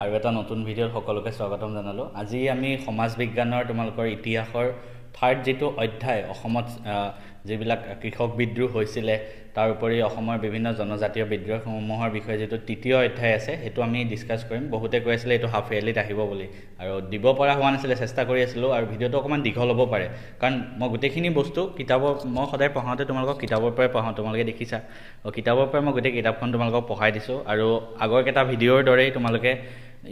আৰু এটা নতুন ভিডিঅ'ত সকলোকে স্বাগতম জনালো। আজি আমি সমাজ বিজ্ঞানৰ তোমালোকৰ ইতিহাসৰ থাৰ্ড যেটো অধ্যায় অসমত যিবিলাক কৃষক বিদ্ৰোহ হৈছিল তাৰ উপৰি অসমৰ বিভিন্ন জনজাতীয় বিদ্ৰোহসমূহৰ বিষয়ে যেটো তৃতীয় অধ্যায় আছে হেতু আমি ডিসকাস কৰিম। বহুতে কৈ আছিল এটো হাফ ইয়াৰলিত আহিব বুলি আৰু দিব পৰা হোৱা নাছিল, চেষ্টা কৰি আছিলো আৰু ভিডিঅ'টো অকমান দীঘল হ'ব পাৰে কাৰণ মই গোটেইখিনি বস্তু কিতাপৰ মই সদায় পঢ়াওঁতে তোমালোকক কিতাপৰ পৰাই পঢ়াওঁ, তোমালোকে দেখিছা আৰু কিতাপৰ পৰাই মই গোটেই কিতাপখন তোমালোকক পঢ়াই দিছো আৰু আগৰ কেটা ভিডিঅ'ৰ দৰেই তোমালোকে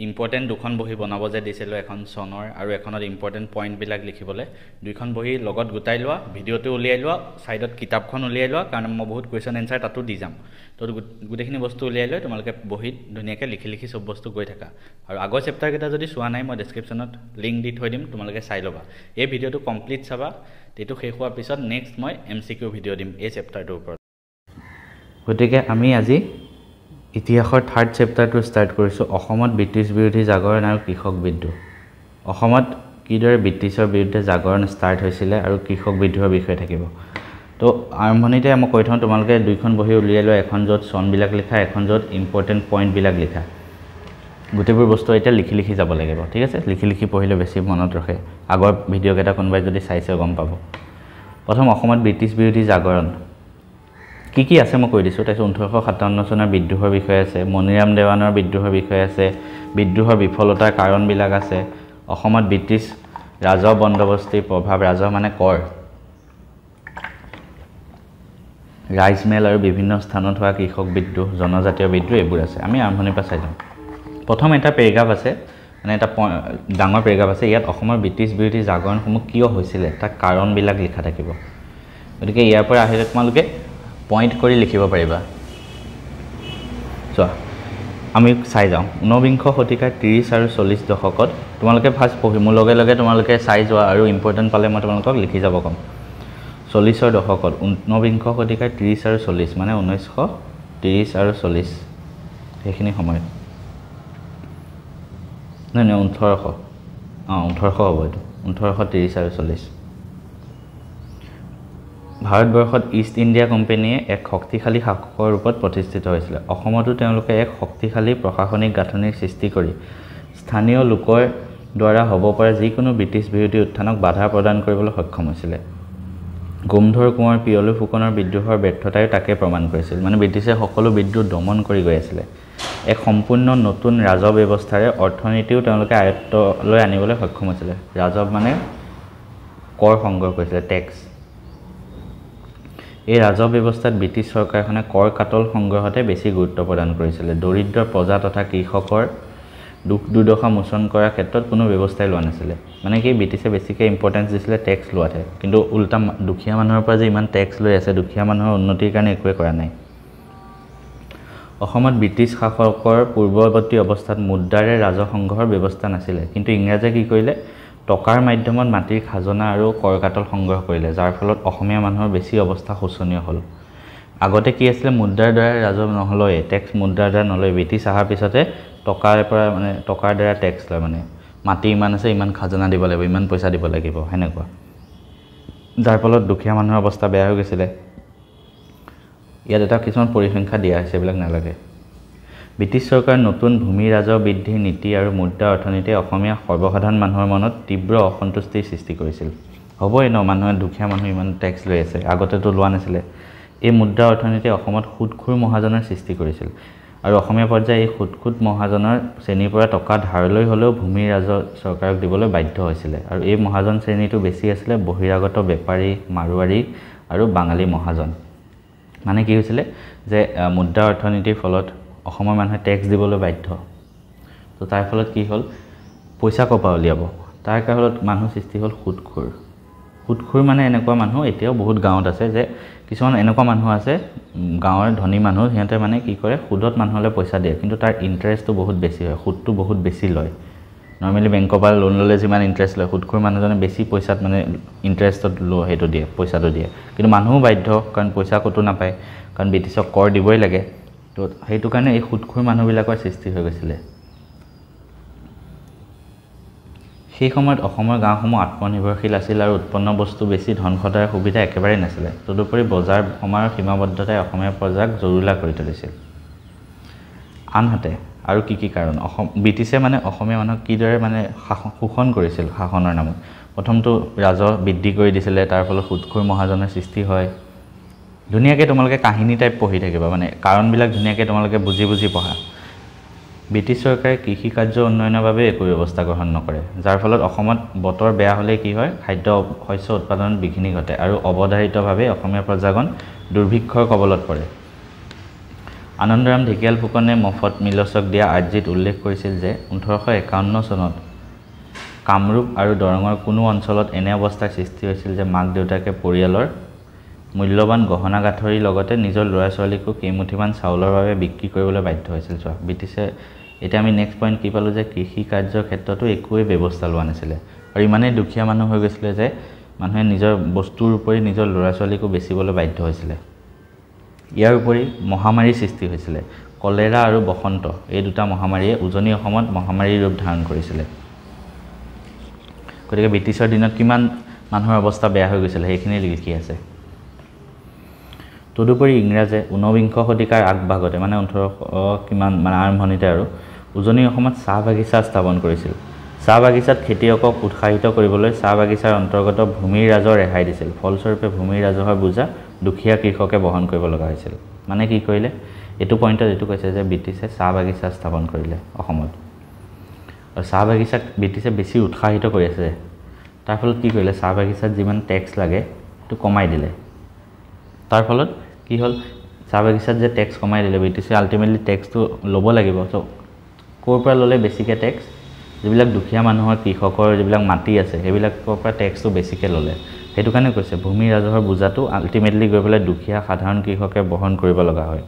ইম্পৰ্টেন্ট দুখন বহি বনাব যে দিছিল এখন চনৰ আৰু এখনত ইম্পৰ্টেন্ট পইণ্ট বিলাক লিখিবলৈ দুইখন বহি লগত গুটাই লোৱা, ভিডিঅ'টো উলিয়াই লোৱা, সাইডত কিতাপখন উলিয়াই লোৱা কাৰণ মই বহুত কোৱেশ্চন এনসাৰ তাতো দি যাম। তো গোটেইখিনি বস্তু উলিয়াই লৈ তোমালোকে বহিত ধুনীয়াকৈ লিখি সব বস্তু গৈ থাকা আৰু আগৰ চেপ্টাৰ কেইটা যদি চোৱা নাই মই ডেসক্ৰিপচনত লিংক দি থৈ দিম, তোমালোকে চাই ল'বা। এই ভিডিঅ'টো কমপ্লিট চাবা, তেটো শেষ হোৱাৰ পিছত নেক্সট মই এমচিকিউ ভিডিঅ' দিম এই চেপ্টাৰটোৰ ওপৰত। গতিকে আমি আজি ইতিহাসৰ থাৰ্ড চেপ্টাৰটো ষ্টাৰ্ট কৰিছো অসমত ব্ৰিটিছ বিৰোধী জাগৰণ আৰু কৃষক বিদ্ৰোহ। অসমত কিদৰে ব্ৰিটিছৰ বিৰুদ্ধে জাগৰণ ষ্টাৰ্ট হৈছিল আৰু কৃষক বিদ্ৰোহৰ বিষয়ে থাকিব। তো আৰম্ভণিতে মই কৈ থওঁ তোমালোকে দুইখন বহি উলিয়াই লোৱা, এখন য'ত চনবিলাক লিখা, এখন য'ত ইম্পৰ্টেন্ট পইণ্টবিলাক লিখা। গোটেইবোৰ বস্তু এতিয়া লিখি যাব লাগিব, ঠিক আছে? লিখি পঢ়িলে বেছি মনত ৰখে। আগৰ ভিডিঅ' কেইটা কোনোবাই যদি চাইছে গম পাব। প্ৰথম অসমত ব্ৰিটিছ বিৰোধী জাগৰণ কি আছে মই কৈ দিছো। তাৰপিছত 1857 চনৰ বিদ্ৰোহৰ বিষয়ে আছে, মণিৰাম দেৱানৰ বিদ্ৰোহৰ বিষয়ে আছে, বিদ্ৰোহৰ বিফলতাৰ কাৰণবিলাক আছে, অসমত ব্ৰিটিছ ৰাজহ বন্দোবস্তিৰ প্ৰভাৱ, ৰাজহ মানে কৰ, ৰাইজমেল আৰু বিভিন্ন স্থানত হোৱা কৃষক বিদ্ৰোহ, জনজাতীয় বিদ্ৰোহ এইবোৰ আছে। আমি আৰম্ভণিৰ পৰা চাই যাম। প্ৰথম এটা পেৰাগ্ৰাফ আছে, মানে এটা ডাঙৰ পেৰাগ্ৰাফ আছে, ইয়াত অসমৰ ব্ৰিটিছ বিৰোধী জাগৰণসমূহ কিয় হৈছিল তাৰ কাৰণবিলাক লিখা থাকিব। গতিকে ইয়াৰ পৰা আহিলে তোমালোকে পইণ্ট কৰি লিখিব পাৰিবা। চোৱা আমি চাই যাওঁ 19বিংশ শতিকাৰ 30 আৰু 40 দশকত তোমালোকে ফাৰ্ষ্ট পঢ়ি মোৰ লগে লগে তোমালোকে চাই যোৱা আৰু ইম্পৰ্টেন্ট পালে মই তোমালোকক লিখি যাব কম। 40ৰ দশকত 19বিংশ শতিকাৰ 30 আৰু 40 মানে 1930 আৰু 40 সেইখিনি সময়ত নাই 1800 হ'ব এইটো 1830 আৰু 40 ভাৰতবৰ্ষত ইষ্ট ইণ্ডিয়া কোম্পানীয়ে এক শক্তিশালী শাসকৰ ৰূপত প্ৰতিষ্ঠিত হৈছিল। অসমতো তেওঁলোকে এক শক্তিশালী প্ৰশাসনিক গাঁথনিৰ সৃষ্টি কৰি স্থানীয় লোকৰ দ্বাৰা হ'ব পৰা যিকোনো ব্ৰিটিছ বিৰোধী উত্থানক বাধা প্ৰদান কৰিবলৈ সক্ষম হৈছিল। গোমধৰ কোঁৱৰ পিয়লি ফুকনৰ বিদ্ৰোহৰ ব্যৰ্থতাই তাকে প্ৰমাণ কৰিছিল। মানে ব্ৰিটিছে সকলো বিদ্ৰোহ দমন কৰি গৈ আছিল। এক সম্পূৰ্ণ নতুন ৰাজহ ব্যৱস্থাৰে অৰ্থনীতিও তেওঁলোকে আয়ত্তলৈ আনিবলৈ সক্ষম হৈছিল। ৰাজহ মানে কৰ সংগ্ৰহ কৰিছিল, টেক্স। এই ৰাজহ ব্যৱস্থাত ব্ৰিটিছ চৰকাৰখনে কৰ কাটল সংগ্ৰহতে বেছি গুৰুত্ব প্ৰদান কৰিছিল। দৰিদ্ৰ প্ৰজা তথা কৃষকৰ দুখ দুৰ্দশা মোচন কৰাৰ ক্ষেত্ৰত কোনো ব্যৱস্থাই লোৱা নাছিল। মানে কি ব্ৰিটিছে বেছিকৈ ইম্পৰ্টেন্স দিছিলে টেক্স লোৱাতে, কিন্তু উল্টা দুখীয়া মানুহৰ পৰা যে ইমান টেক্স লৈ আছে, দুখীয়া মানুহৰ উন্নতিৰ কাৰণে একোৱে কৰা নাই। অসমত ব্ৰিটিছ শাসকৰ পূৰ্বৱৰ্তী অৱস্থাত মুদ্ৰাৰে ৰাজহ সংগ্ৰহৰ ব্যৱস্থা নাছিল, কিন্তু ইংৰাজে কি কৰিলে টকাৰ মাধ্যমত মাটিৰ খাজনা আৰু কৰ কাটল সংগ্ৰহ কৰিলে, যাৰ ফলত অসমীয়া মানুহৰ বেছি অৱস্থা শোচনীয় হ'ল। আগতে কি আছিল মুদ্ৰাৰ দ্বাৰা ৰাজহ নহলয়ে, টেক্স মুদ্ৰাৰ দ্বাৰা নলয়, ব্ৰিটিছ অহাৰ পিছতে টকাৰ পৰা মানে টকাৰ দ্বাৰা টেক্স লয়, মানে মাটি ইমান আছে ইমান খাজনা দিব লাগিব, ইমান পইচা দিব লাগিব সেনেকুৱা, যাৰ ফলত দুখীয়া মানুহৰ অৱস্থা বেয়া হৈ গৈছিল। ইয়াত এটা কিছুমান পৰিসংখ্যা দিয়া হৈছে, এইবিলাক নালাগে। ব্ৰিটিছ চৰকাৰৰ নতুন ভূমি ৰাজহ বৃদ্ধি নীতি আৰু মুদ্ৰা অৰ্থনীতিয়ে অসমীয়া সৰ্বসাধাৰণ মানুহৰ মনত তীব্ৰ অসন্তুষ্টিৰ সৃষ্টি কৰিছিল। হ'বই ন, মানুহে দুখীয়া মানুহ ইমান টেক্স লৈ আছে, আগতেতো লোৱা নাছিলে। এই মুদ্ৰা অৰ্থনীতিয়ে অসমত সুদখোৰ মহাজনৰ সৃষ্টি কৰিছিল আৰু অসমীয়া পৰ্যায়ে এই সুদখোৰ মহাজনৰ শ্ৰেণীৰ পৰা টকা ধাৰলৈ হ'লেও ভূমি ৰাজহ চৰকাৰক দিবলৈ বাধ্য হৈছিল। আৰু এই মহাজন শ্ৰেণীটো বেছি আছিলে বহিৰাগত বেপাৰী, মাৰোৱাৰী আৰু বাঙালী মহাজন। মানে কি হৈছিলে যে মুদ্ৰা অৰ্থনীতিৰ ফলত অসমৰ মানুহে টেক্স দিবলৈ বাধ্য। তো তাৰ ফলত কি হ'ল পইচা ক'ৰপৰা উলিয়াব, তাৰ কাৰণত মানুহ সৃষ্টি হ'ল সুদখোৰ। সুদখোৰ মানে এনেকুৱা মানুহ এতিয়াও বহুত গাঁৱত আছে, যে কিছুমান এনেকুৱা মানুহ আছে গাঁৱৰ ধনী মানুহ, সিহঁতে মানে কি কৰে সুদত মানুহলৈ পইচা দিয়ে, কিন্তু তাৰ ইণ্টাৰেষ্টটো বহুত বেছি হয়, সুদটো বহুত বেছি লয়। নৰ্মেলি বেংকৰ পৰা লোন ল'লে যিমান ইণ্টাৰেষ্ট লয়, সুদখোৰ মানুহজনে বেছি পইচাত মানে ইণ্টাৰেষ্টত সেইটো দিয়ে, পইচাটো দিয়ে, কিন্তু মানুহো বাধ্য, কাৰণ পইচা ক'তো নাপায়, কাৰণ ব্ৰিটিছক কৰ দিবই লাগে। তো সেইটো কাৰণে এই সুদখোৰ মানুহবিলাকৰ সৃষ্টি হৈ গৈছিলে। সেই সময়ত অসমৰ গাঁওসমূহ আত্মনিৰ্ভৰশীল আছিল আৰু উৎপন্ন বস্তু বেছি ধন খটাৰ সুবিধা একেবাৰেই নাছিলে। তদুপৰি বজাৰ সমাৰ সীমাবদ্ধতাই অসমীয়া প্ৰজাক জৰুলা কৰি তুলিছিল। আনহাতে আৰু কি কাৰণ ব্ৰিটিছে মানে অসমীয়া মানুহক কিদৰে মানে শোষণ কৰিছিল শাসনৰ নামত প্ৰথমটো ৰাজহ বৃদ্ধি কৰি দিছিলে তাৰ ফলত সুদখোৰ মহাজনৰ সৃষ্টি হয় ধুনীয়াকৈ তোমালোকে কাহিনী টাইপ পঢ়ি থাকিবা মানে কাৰণবিলাক ধুনীয়াকৈ তোমালোকে বুজি পঢ়া ব্ৰিটিছ চৰকাৰে কৃষি কাৰ্য উন্নয়নৰ বাবে একো ব্যৱস্থা গ্ৰহণ নকৰে যাৰ ফলত অসমত বতৰ বেয়া হ'লে কি হয় খাদ্য শস্য উৎপাদনত বিঘিনি ঘটে আৰু অৱধাৰিতভাৱে অসমীয়া প্ৰজাগণ দুৰ্ভিক্ষৰ কবলত পৰে আনন্দৰাম ঢেকিয়াল ফুকনে মফত মিলচক দিয়া আৰ্জিত উল্লেখ কৰিছিল যে 1851 চনত কামৰূপ আৰু দৰঙৰ কোনো অঞ্চলত এনে অৱস্থাৰ সৃষ্টি হৈছিল যে মাক দেউতাকে পৰিয়ালৰ মূল্যৱান গহনা গাঁথৰিৰ লগতে নিজৰ ল'ৰা ছোৱালীকো কেইমুঠিমান চাউলৰ বাবে বিক্ৰী কৰিবলৈ বাধ্য হৈছিল চোৱা ব্ৰিটিছে এতিয়া আমি নেক্সট পইণ্ট কি পালোঁ যে কৃষি কাৰ্যৰ ক্ষেত্ৰতো একোৱেই ব্যৱস্থা লোৱা নাছিলে আৰু ইমানেই দুখীয়া মানুহ হৈ গৈছিলে যে মানুহে নিজৰ বস্তুৰ উপৰি নিজৰ ল'ৰা ছোৱালীকো বেচিবলৈ বাধ্য হৈছিলে ইয়াৰ উপৰি মহামাৰীৰ সৃষ্টি হৈছিলে কলেৰা আৰু বসন্ত এই দুটা মহামাৰীয়ে উজনি অসমত মহামাৰীৰ ৰূপ ধাৰণ কৰিছিলে গতিকে ব্ৰিটিছৰ দিনত কিমান মানুহৰ অৱস্থা বেয়া হৈ গৈছিলে সেইখিনি লিখি আছে তদুপৰি ইংৰাজে 19 শতিকাৰ আগভাগতে মানে 1800 কিমান মানে আৰম্ভণিতে আৰু উজনি অসমত চাহ বাগিচা স্থাপন কৰিছিল চাহ বাগিচাত খেতিয়কক উৎসাহিত কৰিবলৈ চাহ বাগিচাৰ অন্তৰ্গত ভূমিৰ ৰাজহ ৰেহাই দিছিল ফলস্বৰূপে ভূমিৰ ৰাজহৰ বোজা দুখীয়া কৃষকে বহন কৰিব লগা হৈছিল মানে কি কৰিলে এইটো পইণ্টত এইটো কৈছে যে ব্ৰিটিছে চাহ বাগিচা স্থাপন কৰিলে অসমত আৰু চাহ বাগিচাক ব্ৰিটিছে বেছি উৎসাহিত কৰি আছে তাৰ ফলত কি কৰিলে চাহ বাগিচাত যিমান টেক্স লাগে সেইটো কমাই দিলে তাৰ ফলত কি হ'ল চাহ বাগিচাত যে টেক্স কমাই দিলে ব্ৰিটিছে আল্টিমেটলি টেক্সটো ল'ব লাগিব চ' ক'ৰ পৰা ল'লে বেছিকৈ টেক্স যিবিলাক দুখীয়া মানুহৰ কৃষকৰ যিবিলাক মাটি আছে সেইবিলাকৰ পৰা টেক্সটো বেছিকৈ ল'লে সেইটো কাৰণে কৈছে ভূমি ৰাজহৰ বোজাটো আল্টিমেটলি গৈ পেলাই দুখীয়া সাধাৰণ কৃষকে বহন কৰিব লগা হয়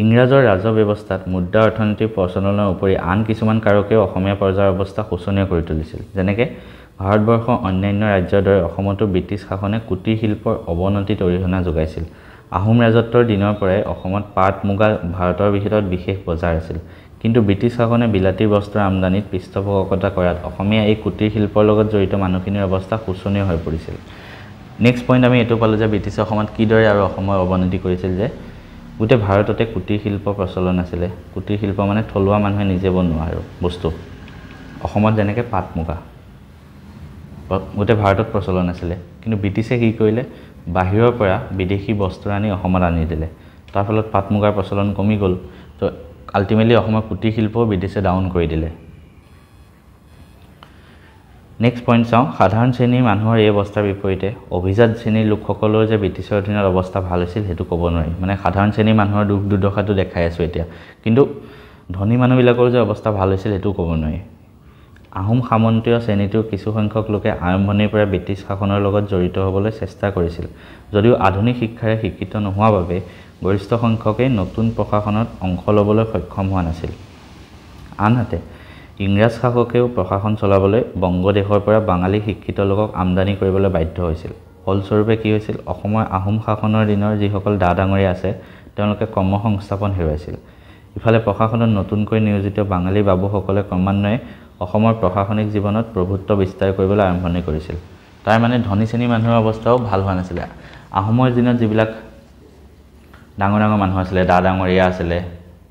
ইংৰাজৰ ৰাজহ ব্যৱস্থাত মুদ্ৰা অৰ্থনীতিৰ প্ৰচলনৰ উপৰি আন কিছুমান কাৰকেও অসমীয়া প্ৰজাৰ অৱস্থা শোচনীয় কৰি তুলিছিল যেনেকৈ ভাৰতবৰ্ষৰ অন্যান্য ৰাজ্যৰ দৰে অসমতো ব্ৰিটিছ শাসনে কুটিৰ শিল্পৰ অৱনতিত অৰিহণা যোগাইছিল আহোম ৰাজত্বৰ দিনৰ পৰাই অসমত পাট মুগা ভাৰতৰ ভিতৰত বিশেষ বজাৰ আছিল কিন্তু ব্ৰিটিছ শাসনে বিলাতী বস্ত্ৰৰ আমদানিত পৃষ্ঠপোষকতা কৰাত অসমীয়া এই কুটিৰ শিল্পৰ লগত জড়িত মানুহখিনিৰ অৱস্থা শোচনীয় হৈ পৰিছিল নেক্সট পইণ্ট আমি এইটো পালোঁ যে ব্ৰিটিছে অসমত কিদৰে আৰু অসমৰ অৱনতি কৰিছিল যে গোটেই ভাৰততে কুটিৰ শিল্প প্ৰচলন আছিলে কুটিৰ শিল্প মানে থলুৱা মানুহে নিজে বনোৱা আৰু বস্তু অসমত যেনেকৈ পাট মুগা গোটেই ভাৰতত প্ৰচলন আছিলে কিন্তু ব্ৰিটিছে কি কৰিলে বাহিৰৰ পৰা বিদেশী বস্ত্ৰ আনি অসমত আনি দিলে তাৰ ফলত পাট মুগাৰ প্ৰচলন কমি গ'ল তো আল্টিমেটলি অসমৰ কুটিৰ শিল্পও ব্ৰিটিছে ডাউন কৰি দিলে নেক্সট পইণ্ট চাওঁ সাধাৰণ শ্ৰেণীৰ মানুহৰ এই অৱস্থাৰ বিপৰীতে অভিজাত শ্ৰেণীৰ লোকসকলৰ যে ব্ৰিটিছৰ অধীনত অৱস্থা ভাল হৈছিল সেইটো ক'ব নোৱাৰি মানে সাধাৰণ শ্ৰেণীৰ মানুহৰ দুখ দুৰ্দশাটো দেখাই আছোঁ এতিয়া কিন্তু ধনী মানুহবিলাকৰ যে অৱস্থা ভাল হৈছিল সেইটোও ক'ব নোৱাৰি আহোম সামন্তীয় শ্ৰেণীটোৰ কিছুসংখ্যক লোকে আৰম্ভণিৰ পৰা ব্ৰিটিছ শাসনৰ লগত জড়িত হ'বলৈ চেষ্টা কৰিছিল যদিও আধুনিক শিক্ষাৰে শিক্ষিত নোহোৱাৰ বাবে গৰিষ্ঠ সংখ্যকেই নতুন প্ৰশাসনত অংশ ল'বলৈ সক্ষম হোৱা নাছিল আনহাতে ইংৰাজ শাসকেও প্ৰশাসন চলাবলৈ বংগদেশৰ পৰা বাঙালী শিক্ষিত লোকক আমদানি কৰিবলৈ বাধ্য হৈছিল ফলস্বৰূপে কি হৈছিল অসমৰ আহোম শাসনৰ দিনৰ যিসকল ডাঙৰীয়া আছে তেওঁলোকে কৰ্মসংস্থাপন হেৰুৱাইছিল ইফালে প্ৰশাসনত নতুনকৈ নিয়োজিত বাঙালী বাবুসকলে ক্ৰমান্বয়ে অসমৰ প্ৰশাসনিক জীৱনত প্ৰভুত্ব বিস্তাৰ কৰিবলৈ আৰম্ভণি কৰিছিল তাৰ মানে ধনী শ্ৰেণীৰ মানুহৰ অৱস্থাও ভাল হোৱা নাছিলে আহোমৰ দিনত যিবিলাক ডাঙৰ মানুহ আছিলে ডাঙৰীয়া আছিলে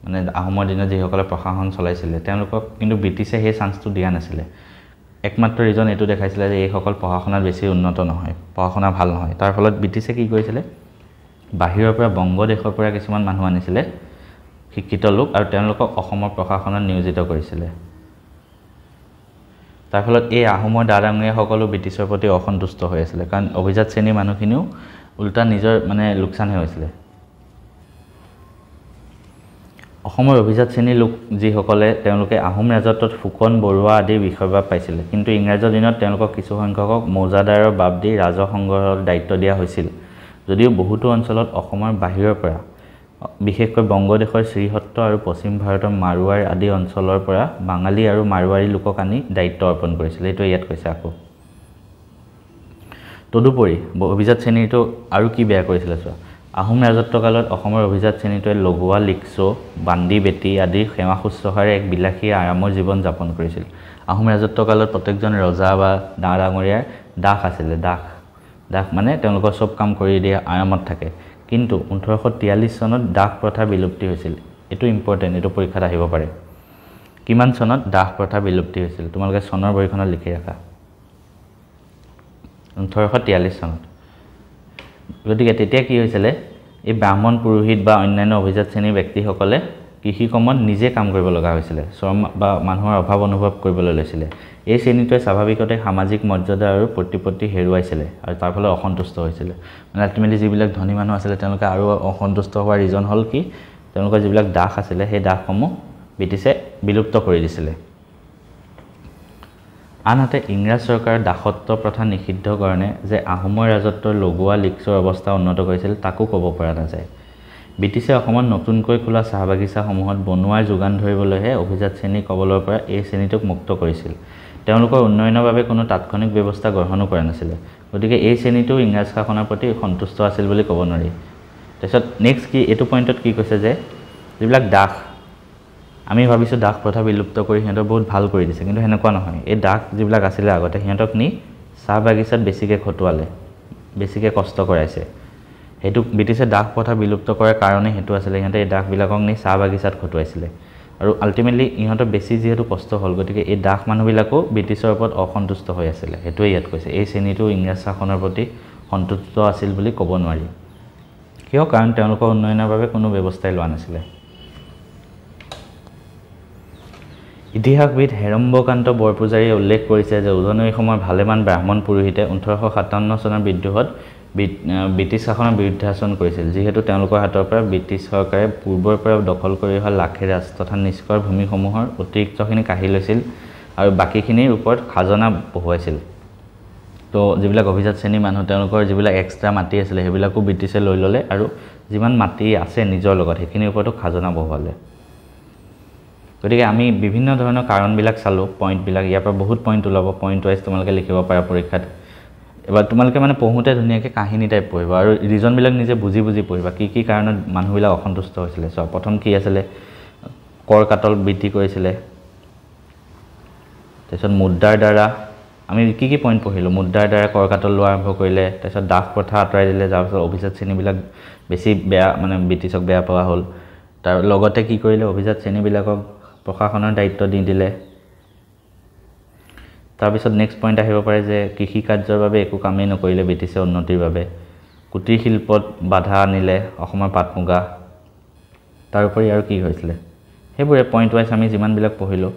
মানে আহোমৰ দিনত যিসকলে প্ৰশাসন চলাইছিলে তেওঁলোকক কিন্তু ব্ৰিটিছে সেই চান্সটো দিয়া নাছিলে একমাত্ৰ ৰিজন এইটো দেখাইছিলে যে এইসকল পঢ়া শুনাত বেছি উন্নত নহয় পঢ়া শুনা ভাল নহয় তাৰ ফলত ব্ৰিটিছে কি কৰিছিলে বাহিৰৰ পৰা বংগদেশৰ পৰা কিছুমান মানুহ আনিছিলে শিক্ষিত লোক আৰু তেওঁলোকক অসমৰ প্ৰশাসনত নিয়োজিত কৰিছিলে তাৰ ফলত এই আহোমৰ ডাঙৰীয়াসকলো ব্ৰিটিছৰ প্ৰতি অসন্তুষ্ট হৈ আছিলে কাৰণ অভিজাত শ্ৰেণীৰ মানুহখিনিও উল্টা নিজৰ মানে লোকচান হৈ হৈছিলে অসমৰ অভিজাত শ্ৰেণীৰ লোক যিসকলে তেওঁলোকে আহোম ৰাজত্বত ফুকন বৰুৱা আদিৰ বিষয়বাব পাইছিলে কিন্তু ইংৰাজৰ দিনত তেওঁলোকক কিছু সংখ্যকক মৌজাদাৰৰ বাব দি ৰাজহ সংগ্ৰহৰ দায়িত্ব দিয়া হৈছিল যদিও বহুতো অঞ্চলত অসমৰ বাহিৰৰ পৰা বিশেষকৈ বংগদেশৰ শ্ৰীহট্ট আৰু পশ্চিম ভাৰতৰ মাৰোৱাৰ আদি অঞ্চলৰ পৰা বাঙালী আৰু মাৰোৱাৰী লোকক আনি দায়িত্ব অৰ্পণ কৰিছিল এইটো ইয়াত কৈছে আকৌ তদুপৰি অভিজাত শ্ৰেণীটো আৰু কি বেয়া কৰিছিলে চোৱা আহোম ৰাজত্বকালত অসমৰ অভিজাত শ্ৰেণীটোৱে লগোৱা লিকচো বান্দি বেটী আদিৰ সেৱা শুশ্ৰূষাৰে এক বিলাসী আৰামৰ জীৱন যাপন কৰিছিল আহোম ৰাজত্বকালত প্ৰত্যেকজন ৰজা বা ডাঙৰীয়াৰ দাস আছিলে দাস মানে তেওঁলোকৰ চব কাম কৰি দিয়ে আৰামত থাকে কিন্তু 1843 চনত দাস প্ৰথা বিলুপ্তি হৈছিল এটো ইম্পৰ্টেন্ট এটো পৰীক্ষাত আহিব পাৰে কিমান চনত দাস প্ৰথা বিলুপ্তি হৈছিল তোমালোকে চনৰ বহিখনত লিখি ৰাখা 1843 চনত গতিকে তেতিয়া কি হৈছিল এই ব্ৰাহ্মণ পুৰোহিত বা অন্যান্য অভিজাত শ্ৰেণীৰ ব্যক্তিসকলে কৃষি কৰ্মত নিজে কাম কৰিব লগা হৈছিল শ্ৰম বা মানুহৰ অভাৱ অনুভৱ কৰিবলৈ লৈছিল এই শ্ৰেণীটোৱে স্বাভাৱিকতে সামাজিক মৰ্যাদা আৰু প্ৰতিপত্তি হেৰুৱাইছিল আৰু তাৰ ফলত অসন্তুষ্ট হৈছিল মানে আল্টিমেটলি যিবিলাক ধনী মানুহ আছিল তেওঁলোকে আৰু অসন্তুষ্ট হোৱাৰ ৰিজন হল কি তেওঁলোকৰ যিবিলাক দাস আছিল সেই দাসসমূহ ব্ৰিটিছে বিলুপ্ত কৰি দিছিল আনহাতে ইংৰাজ চৰকাৰৰ দাসত্ব প্ৰথা নিষিদ্ধ কাৰণে যে আহোমৰ ৰাজত্বৰ লগোৱা লিক্সৰ অৱস্থা উন্নত কৰিছিল তাকো ক'ব পৰা নাযায় ব্ৰিটিছে অসমত নতুনকৈ খোলা চাহ বাগিচাসমূহত বনোৱাৰ যোগান ধৰিবলৈহে অভিজাত শ্ৰেণী কবলৰ পৰা এই শ্ৰেণীটোক মুক্ত কৰিছিল তেওঁলোকৰ উন্নয়নৰ বাবে কোনো তাৎক্ষণিক ব্যৱস্থা গ্ৰহণ কৰা নাছিল গতিকে এই শ্ৰেণীটো ইংৰাজ শাসনৰ প্ৰতি সন্তুষ্ট আছিল বুলি ক'ব নোৱাৰি তাৰপিছত নেক্সট কি এটো পইণ্টত কি কৈছে যে যিবিলাক দাস আমি ভাবিছো দাস প্ৰথা বিলুপ্ত কৰি হিহঁতৰ বহুত ভাল কৰি দিছে কিন্তু হেনেকুৱা নহয় এই দাস যিবিলাক আছিল আগতে হিহঁতক নি চাহ বাগিচাত বেছিকে খটুৱালে বেছিকে কষ্ট কৰাইছে হেতু ব্ৰিটিছে দাস প্ৰথা বিলুপ্ত কৰাৰ কাৰণে হেতু আছিল হিহঁতে এই দাসবিলাকক নি চাহ বাগিচাত খটুৱাইছিল আৰু আল্টিমেটলি ইহঁতৰ বেছি যেহেতু কষ্ট হ'ল গতিকে এই দাস মানুহবিলাকো ব্ৰিটিছৰ ওপৰত অসন্তুষ্ট হৈ আছিল হেতুৱে ইয়াত কৈছে এই শ্ৰেণীটো ইংৰাজ শাসনৰ প্ৰতি সন্তুষ্ট আছিল বুলি ক'ব নোৱাৰি কিয় কাৰণ তেওঁলোকৰ উন্নয়নৰ বাবে কোনো ব্যৱস্থা লোৱা নাছিল ইতিহাসবিদ হেৰম্বকান্ত বৰপূজাৰীয়ে উল্লেখ কৰিছে যে উজনিৰ সময়ৰ ভালেমান ব্ৰাহ্মণ পুৰোহিতে 1857 চনৰ বিদ্ৰোহত ব্ৰিটিছ শাসনৰ বিৰুদ্ধে আচৰণ কৰিছিল যিহেতু তেওঁলোকৰ হাতৰ পৰা ব্ৰিটিছ চৰকাৰে পূৰ্বৰ পৰা দখল কৰি অহা লাখেৰাজ তথা নিষ্কৰ ভূমিসমূহৰ অতিৰিক্তখিনি কাঢ়ি লৈছিল আৰু বাকীখিনিৰ ওপৰত খাজনা বহুৱাইছিল তো যিবিলাক অভিজাত শ্ৰেণী মানুহ তেওঁলোকৰ যিবিলাক এক্সট্ৰা মাটি আছিল সেইবিলাকো ব্ৰিটিছে লৈ ল'লে আৰু যিমান মাটি আছে নিজৰ লগত সেইখিনিৰ ওপৰতো খাজনা বহুৱালে গতিকে আমি বিভিন্ন ধৰণৰ কাৰণবিলাক চালো পইণ্টবিলাক ইয়াৰ পৰা বহুত পইণ্ট ওলাব পইণ্ট ওয়াইজ তোমালোকে লিখিব পাৰা পৰীক্ষাত এবাৰ তোমালোকে মানে পঢ়োতে ধুনীয়াকৈ কাহিনী টাইপ পঢ়িবা আৰু ৰিজনবিলাক নিজে বুজি পঢ়িবা কি কাৰণত মানুহবিলাক অসন্তুষ্ট হৈছিল সো প্ৰথম কি আছিল কৰ কাটল বৃদ্ধি কৰিছিল তাৰপিছত মুদ্ৰাৰ দ্বাৰা আমি কি পইণ্ট পঢ়িলো মুদ্ৰাৰ দ্বাৰা কৰ কাটল লোৱা আৰম্ভ কৰিলে তাৰপিছত দাস প্ৰথা আঁতৰাই দিলে যাৰ পিছত অভিজাত শ্ৰেণীবিলাক বেছি বেয়া মানে ব্ৰিটিছক বেয়া পোৱা হ'ল তাৰ লগতে কি কৰিলে অভিজাত শ্ৰেণীবিলাকক প্ৰশাসনৰ দায়িত্ব দি দিলে তাৰ পিছত নেক্সট পইণ্ট আহিব পাৰে যে কৃষি কাৰ্যৰ বাবে একো কামেই নকৰিলে ব্ৰিটিছে উন্নতিৰ বাবে কুটিৰ শিল্পত বাধা আনিলে অসমৰ পাট মুগা তাৰ উপৰি আৰু কি হৈছিল হেবোৰে পইণ্ট ওয়াইজ আমি যিমানবিলাক পঢ়িলো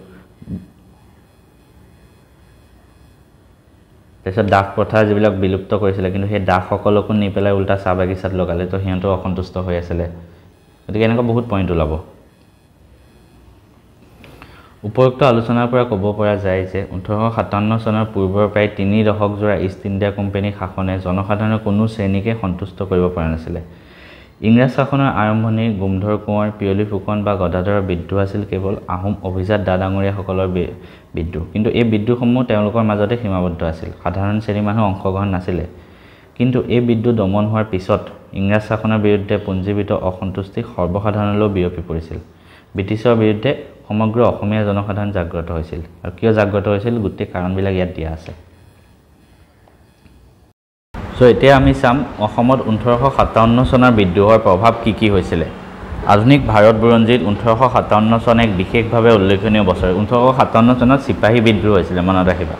তাৰপিছত দাস প্ৰথা যিবিলাক বিলুপ্ত কৰিছিল কিন্তু সেই দাসসকলকো নি পেলাই উল্টা চাহ বাগিচাত লগালে তো হিহঁতো অসন্তুষ্ট হৈ আছিল গতিকে এনেকুৱা বহুত পইণ্ট ওলাব উপযুক্ত আলোচনাৰ পৰা ক'ব পৰা যায় যে 1857 চনৰ পূৰ্বৰ প্ৰায় 3 দশক জোৰা ইষ্ট ইণ্ডিয়া কোম্পানীৰ শাসনে জনসাধাৰণৰ কোনো শ্ৰেণীকে সন্তুষ্ট কৰিব পৰা নাছিল ইংৰাজ শাসনৰ আৰম্ভণিৰ গোমধৰ কোঁৱৰ পিয়লি ফুকন বা গদাধৰৰ বিদ্ৰোহ আছিল কেৱল আহোম অভিজাত দাদাঙৰীয়াসকলৰ বিদ্ৰোহ কিন্তু এই বিদ্ৰোহসমূহ তেওঁলোকৰ মাজতে সীমাবদ্ধ আছিল সাধাৰণ শ্ৰেণীৰ মানুহ অংশগ্ৰহণ নাছিল কিন্তু এই বিদ্ৰোহ দমন হোৱাৰ পিছত ইংৰাজ শাসনৰ বিৰুদ্ধে পুঞ্জীবিত অসন্তুষ্টি সৰ্বসাধাৰণলৈ বিয়পি পৰিছিল ব্ৰিটিছৰ বিৰুদ্ধে সমগ্ৰ অসমীয়া জনসাধাৰণ জাগ্ৰত হৈছিল আৰু কিয় জাগ্ৰত হৈছিল গোটেই কাৰণবিলাক ইয়াত দিয়া আছে সো এতিয়া আমি চাম অসমত 1857 চনৰ বিদ্ৰোহৰ প্ৰভাৱ কি হৈছিল আধুনিক ভাৰত বুৰঞ্জীত 1857 চন এক বিশেষভাৱে উল্লেখনীয় বছৰ 1857 চনত চিপাহী বিদ্ৰোহ হৈছিল মনত ৰাখিবা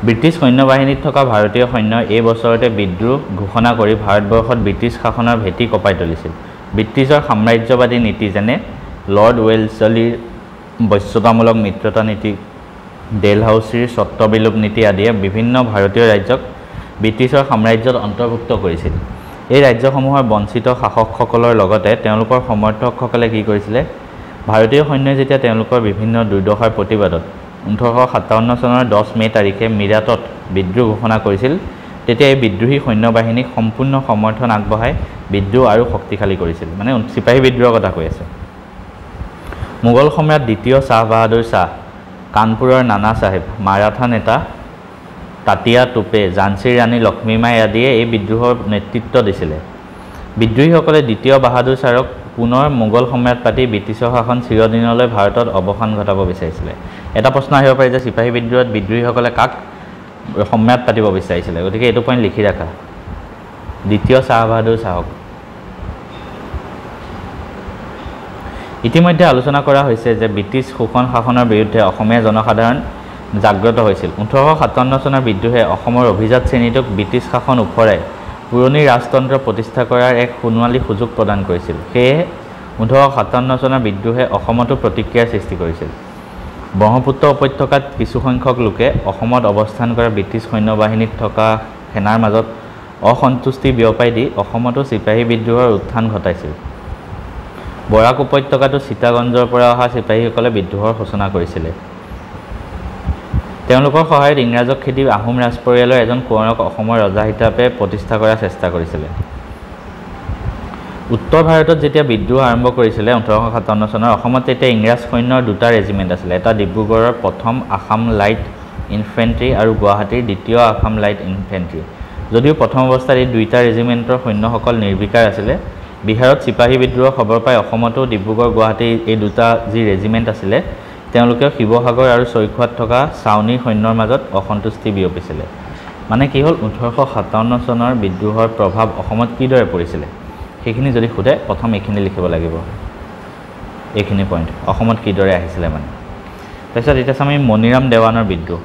ব্ৰিটিছ সৈন্যবাহিনীত থকা ভাৰতীয় সৈন্যই এই বছৰতে বিদ্ৰোহ ঘোষণা কৰি ভাৰতবৰ্ষত ব্ৰিটিছ শাসনৰ ভেটি কপাই তুলিছিল ব্ৰিটিছৰ সাম্ৰাজ্যবাদী নীতি যেনে লৰ্ড ৱেলছলিৰ বৈশ্যতামূলক মিত্ৰতা নীতি ডেলহাউচিৰ স্বত্ব বিলোপ নীতি আদিয়ে বিভিন্ন ভাৰতীয় ৰাজ্যক ব্ৰিটিছৰ সাম্ৰাজ্যত অন্তৰ্ভুক্ত কৰিছিল এই ৰাজ্যসমূহৰ বঞ্চিত শাসকসকলৰ লগতে তেওঁলোকৰ সমৰ্থকসকলে কি কৰিছিল ভাৰতীয় সৈন্যই যেতিয়া তেওঁলোকৰ বিভিন্ন দুৰ্দশাৰ প্ৰতিবাদত 1857 চনৰ 10 মে তাৰিখে মিৰাটত বিদ্ৰোহ ঘোষণা কৰিছিল তেতিয়া এই বিদ্ৰোহী সৈন্যবাহিনীক সম্পূৰ্ণ সমৰ্থন আগবঢ়াই বিদ্ৰোহ আৰু শক্তিশালী কৰিছিল মানে চিপাহী বিদ্ৰোহৰ কথা কৈ আছে মোগল সম্ৰাট দ্বিতীয় শাহ বাহাদুৰ শাহ কানপুৰৰ নানা চাহেব মাৰাঠা নেতা তাতিয়া টুপে ঝান্সীৰ ৰাণী লক্ষ্মীমাই আদিয়ে এই বিদ্ৰোহৰ নেতৃত্ব দিছিল বিদ্ৰোহীসকলে দ্বিতীয় বাহাদুৰ শাহক পুনৰ মোগল সম্ৰাট পাতি ব্ৰিটিছৰ শাসন চিৰদিনলৈ ভাৰতত অৱসান ঘটাব বিচাৰিছিল এটা প্ৰশ্ন আহিব পাৰে যে চিপাহী বিদ্ৰোহত বিদ্ৰোহীসকলে কাক সম্ৰাট পাতিব বিচাৰিছিল গতিকে এইটো পইণ্ট লিখি ৰাখা দ্বিতীয় শাহ বাহাদুৰ শাহক ইতিমধ্যে আলোচনা কৰা হৈছে যে ব্ৰিটিছ শোষণ শাসনৰ বিৰুদ্ধে অসমীয়া জনসাধাৰণ জাগ্ৰত হৈছিল। 1857 চনৰ বিদ্ৰোহে অসমৰ অভিজাত শ্ৰেণীটোক ব্ৰিটিছ শাসন ওফৰাই পুৰণি ৰাজতন্ত্ৰ প্ৰতিষ্ঠা কৰাৰ এক সোণোৱালী সুযোগ প্ৰদান কৰিছিল। সেয়ে 1857 চনৰ বিদ্ৰোহে অসমতো প্ৰতিক্ৰিয়াৰ সৃষ্টি কৰিছিল। ব্ৰহ্মপুত্ৰ উপত্যকাত কিছুসংখ্যক লোকে অসমত অৱস্থান কৰা ব্ৰিটিছ সৈন্যবাহিনীত থকা সেনাৰ মাজত অসন্তুষ্টি বিয়পাই দি অসমতো চিপাহী বিদ্ৰোহৰ উত্থান ঘটাইছিল। বৰাক উপত্যকাতো চিটাগঞ্জৰ পৰা অহা চিপাহীসকলে বিদ্ৰোহৰ সূচনা কৰিছিলে। তেওঁলোকৰ সহায়ত ইংৰাজক খেদি আহোম ৰাজ পৰিয়ালৰ এজন কোঁৱৰক অসমৰ ৰজা হিচাপে প্ৰতিষ্ঠা কৰাৰ চেষ্টা কৰিছিলে। উত্তৰ ভাৰতত যেতিয়া বিদ্ৰোহ আৰম্ভ কৰিছিলে 1857 চনৰ, অসমত তেতিয়া ইংৰাজ সৈন্যৰ দুটা ৰেজিমেণ্ট আছিলে। এটা ডিব্ৰুগড়ৰ প্ৰথম আসাম লাইট ইনফেণ্ট্ৰি আৰু গুৱাহাটীৰ দ্বিতীয় আসাম লাইট ইনফেণ্ট্ৰি। যদিও প্ৰথম অৱস্থাত এই দুইটা ৰেজিমেণ্টৰ সৈন্যসকল নিৰ্বিকাৰ আছিলে, বিহাৰত চিপাহী বিদ্ৰোহৰ খবৰ পাই অসমতো ডিব্ৰুগড় গুৱাহাটী এই দুটা যি ৰেজিমেণ্ট আছিলে তেওঁলোকেও শিৱসাগৰ আৰু চৈখোৱাত থকা চাউনীৰ সৈন্যৰ মাজত অসন্তুষ্টি বিয়পিছিলে। মানে কি হ'ল, 1857 চনৰ বিদ্ৰোহৰ প্ৰভাৱ অসমত কিদৰে পৰিছিলে সেইখিনি যদি সোধে প্ৰথম এইখিনি লিখিব লাগিব, এইখিনি পইণ্ট অসমত কিদৰে আহিছিলে মানে। তাৰপিছত এতিয়া চাম আমি মণিৰাম দেৱানৰ বিদ্ৰোহ।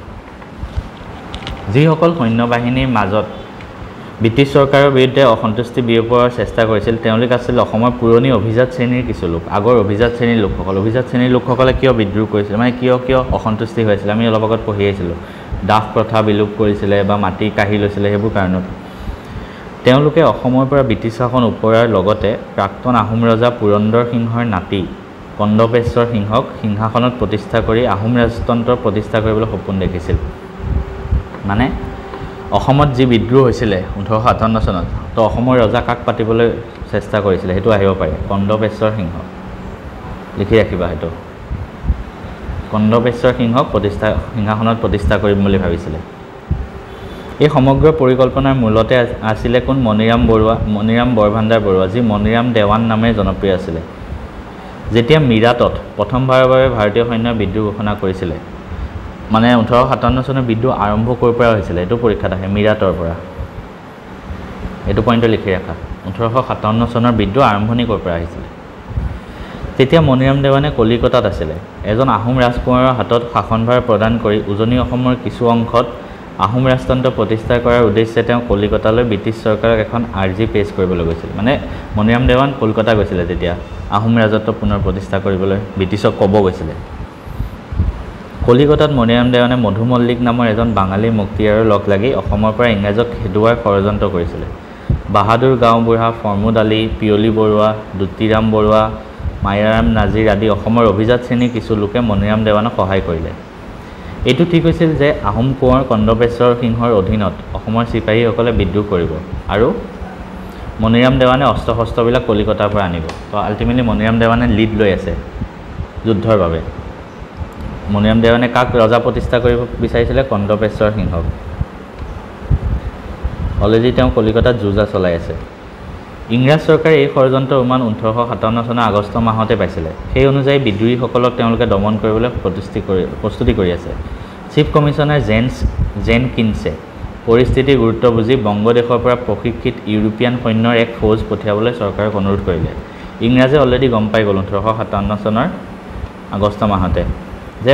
যিসকল সৈন্যবাহিনীৰ মাজত ব্ৰিটিছ চৰকাৰৰ বিৰুদ্ধে অসন্তুষ্টি বিয়পোৱাৰ চেষ্টা কৰিছিল তেওঁলোক আছিল অসমৰ পুৰণি অভিজাত শ্ৰেণীৰ কিছু লোক। আগৰ অভিজাত শ্ৰেণীৰ লোকসকল, অভিজাত শ্ৰেণীৰ লোকসকলে কিয় বিদ্ৰোহ কৰিছিলে, মানে কিয় অসন্তুষ্টি হৈছিলে, আমি অলপ আগত পঢ়ি আহিছিলোঁ। দাস প্ৰথা বিলোপ কৰিছিলে বা মাটি কাঢ়ি লৈছিলে, সেইবোৰ কাৰণত তেওঁলোকে অসমৰ পৰা ব্ৰিটিছ শাসন ওপৰাৰ লগতে প্ৰাক্তন আহোম ৰজা পুৰন্দৰ সিংহৰ নাতি কন্দপেশ্বৰ সিংহক সিংহাসনত প্ৰতিষ্ঠা কৰি আহোম ৰাজতন্ত্ৰ প্ৰতিষ্ঠা কৰিবলৈ সপোন দেখিছিল। মানে অসমত যি বিদ্ৰোহ হৈছিলে 1857 চনত, তো অসমৰ ৰজা কাক পাতিবলৈ চেষ্টা কৰিছিলে সেইটো আহিব পাৰে, কন্দপেশ্বৰ সিংহ। লিখি ৰাখিবা সেইটো, কন্দপেশ্বৰ সিংহক সিংহাসনত প্ৰতিষ্ঠা কৰিম বুলি ভাবিছিলে। এই সমগ্ৰ পৰিকল্পনাৰ মূলতে আছিলে কোন, মণিৰাম বৰভাণ্ডাৰ বৰুৱা, যি মণিৰাম দেৱান নামেৰে জনপ্ৰিয় আছিলে। যেতিয়া মিৰাটত প্ৰথমবাৰৰ বাবে ভাৰতীয় সৈন্যই বিদ্ৰোহ ঘোষণা কৰিছিলে, মানে 1857 চনৰ বিদ্ৰোহ আৰম্ভ ক'ৰ পৰা হৈছিলে এইটো পৰীক্ষাত আহে, মিৰাটৰ পৰা। এইটো পইণ্টটো লিখি ৰাখা, 1857 চনৰ বিদ্ৰোহ আৰম্ভণি ক'ৰ পৰা আহিছিলে। তেতিয়া মণিৰাম দেৱানে কলিকতাত আছিলে। এজন আহোম ৰাজকুঁৱৰৰ হাতত শাসনভাৰ প্ৰদান কৰি উজনি অসমৰ কিছু অংশত আহোম ৰাজতন্ত্ৰ প্ৰতিষ্ঠা কৰাৰ উদ্দেশ্যে তেওঁ কলিকতালৈ ব্ৰিটিছ চৰকাৰক এখন আৰ্জি পেছ কৰিবলৈ গৈছিল। মানে মণিৰাম দেৱান কলকাতা গৈছিলে তেতিয়া আহোম ৰাজত্ব পুনৰ প্ৰতিষ্ঠা কৰিবলৈ ব্ৰিটিছক ক'ব গৈছিলে। কলিকতাত মণিৰাম দেৱানে মধু মল্লিক নামৰ এজন বাঙালী মুক্তিয়াৰৰ লগ লাগি অসমৰ পৰা ইংৰাজক খেদুৱাৰ ষড়যন্ত্ৰ কৰিছিলে। বাহাদুৰ গাঁওবুঢ়া, ফৰ্মুদ আলী, পিয়লি বৰুৱা, দ্যুতিৰাম বৰুৱা, মায়াৰাম নাজিৰ আদি অসমৰ অভিজাত শ্ৰেণীৰ কিছু লোকে মণিৰাম দেৱানক সহায় কৰিলে। এইটো ঠিক হৈছিল যে আহোম কোঁৱৰ কন্দপেশ্বৰ সিংহৰ অধীনত অসমৰ চিপাহীসকলে বিদ্ৰোহ কৰিব আৰু মণিৰাম দেৱানে অস্ত্ৰ শস্ত্ৰবিলাক কলিকতাৰ পৰা আনিব। তো আল্টিমেটলি মণিৰাম দেৱানে লিড লৈ আছে যুদ্ধৰ বাবে। মণিৰাম দেৱানে কাক ৰজা প্ৰতিষ্ঠা কৰিব বিচাৰিছিলে, কন্দপেশ্বৰ সিংহক। অলৰেডি তেওঁ কলিকতাত যুঁজা চলাই আছে। ইংৰাজ চৰকাৰে এই ষড়যন্ত্ৰৰ উমান 1857 চনৰ আগষ্ট মাহতে পাইছিলে। সেই অনুযায়ী বিদ্ৰোহীসকলক তেওঁলোকে দমন কৰিবলৈ প্ৰস্তুতি কৰি আছে। চিফ কমিছনাৰ জেনকিনছে পৰিস্থিতিৰ গুৰুত্ব বুজি বংগদেশৰ পৰা প্ৰশিক্ষিত ইউৰোপীয়ান সৈন্যৰ এক ফৌজ পঠিয়াবলৈ চৰকাৰক অনুৰোধ কৰিলে। ইংৰাজে অলৰেডি গম পাই গ'ল 1857 চনৰ আগষ্ট মাহতে যে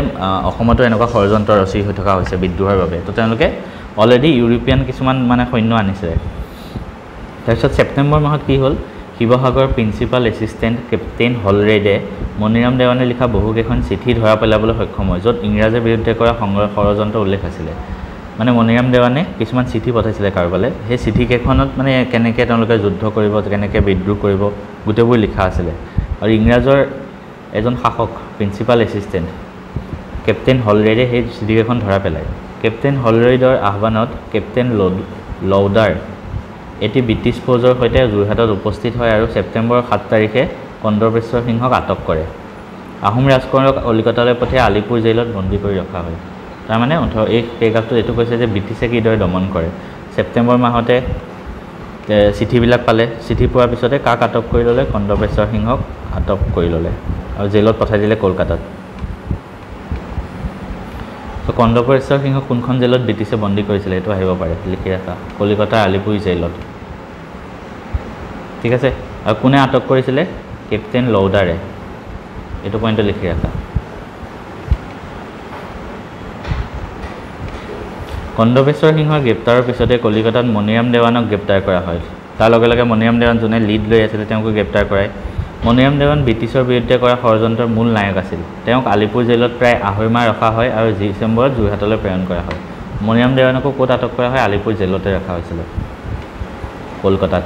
অসমতো এনেকুৱা ষড়যন্ত্ৰ ৰচি হৈ থকা হৈছে বিদ্ৰোহৰ বাবে। তো তেওঁলোকে অলৰেডি ইউৰোপীয়ান কিছুমান মানে সৈন্য আনিছে। তাৰপিছত ছেপ্টেম্বৰ মাহত কি হ'ল, শিৱসাগৰ প্ৰিন্সিপাল এছিষ্টেণ্ট কেপ্টেইন হলৰেডে মণিৰাম দেৱানে লিখা বহুকেইখন চিঠি ধৰা পেলাবলৈ সক্ষম হয়, য'ত ইংৰাজৰ বিৰুদ্ধে কৰা ষড়যন্ত্ৰ উল্লেখ আছিলে। মানে মণিৰাম দেৱানে কিছুমান চিঠি পঠাইছিলে কাৰোবালৈ, সেই চিঠিকেইখনত মানে কেনেকৈ তেওঁলোকে যুদ্ধ কৰিব, কেনেকৈ বিদ্ৰোহ কৰিব, গোটেইবোৰ লিখা আছিলে। আৰু ইংৰাজৰ এজন শাসক প্ৰিন্সিপাল এছিষ্টেণ্ট কেপ্টেইন হলৰেডে সেই চিঠিকেইখন ধৰা পেলায়। কেপ্টেইন হলৰেডৰ আহ্বানত কেপ্টেইন লৌডাৰ এটি ব্ৰিটিছ ফৌজৰ সৈতে যোৰহাটত উপস্থিত হয় আৰু ছেপ্টেম্বৰৰ 7 তাৰিখে কন্দপেশ্বৰ সিংহক আটক কৰে। আহোম ৰাজকুঁৱৰক কলিকতালৈ পঠিয়াই আলিপুৰ জেইলত বন্দী কৰি ৰখা হয়। তাৰমানে এই পেৰেগ্ৰাফটোত এইটো কৈছে যে ব্ৰিটিছে কিদৰে দমন কৰে। ছেপ্টেম্বৰ মাহতে চিঠিবিলাক পালে, চিঠি পোৱাৰ পিছতে কাক আটক কৰি ল'লে, কন্দপেশ্বৰ সিংহক আটক কৰি ল'লে আৰু জেইলত পঠাই দিলে কলকাতাত। তো কন্দপেশ্বৰ সিংহক কোনখন জেইলত ব্ৰিটিছে বন্দী কৰিছিলে এইটো আহিব পাৰে, লিখি ৰাখা, কলিকতাৰ আলিপুৰ জেইলত। ঠিক আছে। আৰু কোনে আটক কৰিছিলে, কেপ্টেইন লৌডাৰে। এইটো পইণ্টটো লিখি ৰাখা। কন্দবেশ্বৰ সিংহৰ গ্ৰেপ্তাৰৰ পিছতে কলিকতাত মণিৰাম দেৱানক গ্ৰেপ্তাৰ কৰা হয়। তাৰ লগে লগে মণিৰাম দেৱান যোনে লিড লৈ আছিলে তেওঁকো গ্ৰেপ্তাৰ কৰায়। মণিৰাম দেৱান ব্ৰিটিছৰ বিৰুদ্ধে কৰা ষড়যন্ত্ৰৰ মূল নায়ক আছিল। তেওঁক আলিপুৰ জেলত প্ৰায় 2.5 মাহ ৰখা হয় আৰু ডিচেম্বৰত যোৰহাটলৈ প্ৰেৰণ কৰা হয়। মণিৰাম দেৱানকো ক'ত আটক কৰা হয়? আলিপুৰ জেলতে ৰখা হৈছিলে কলকাতাত।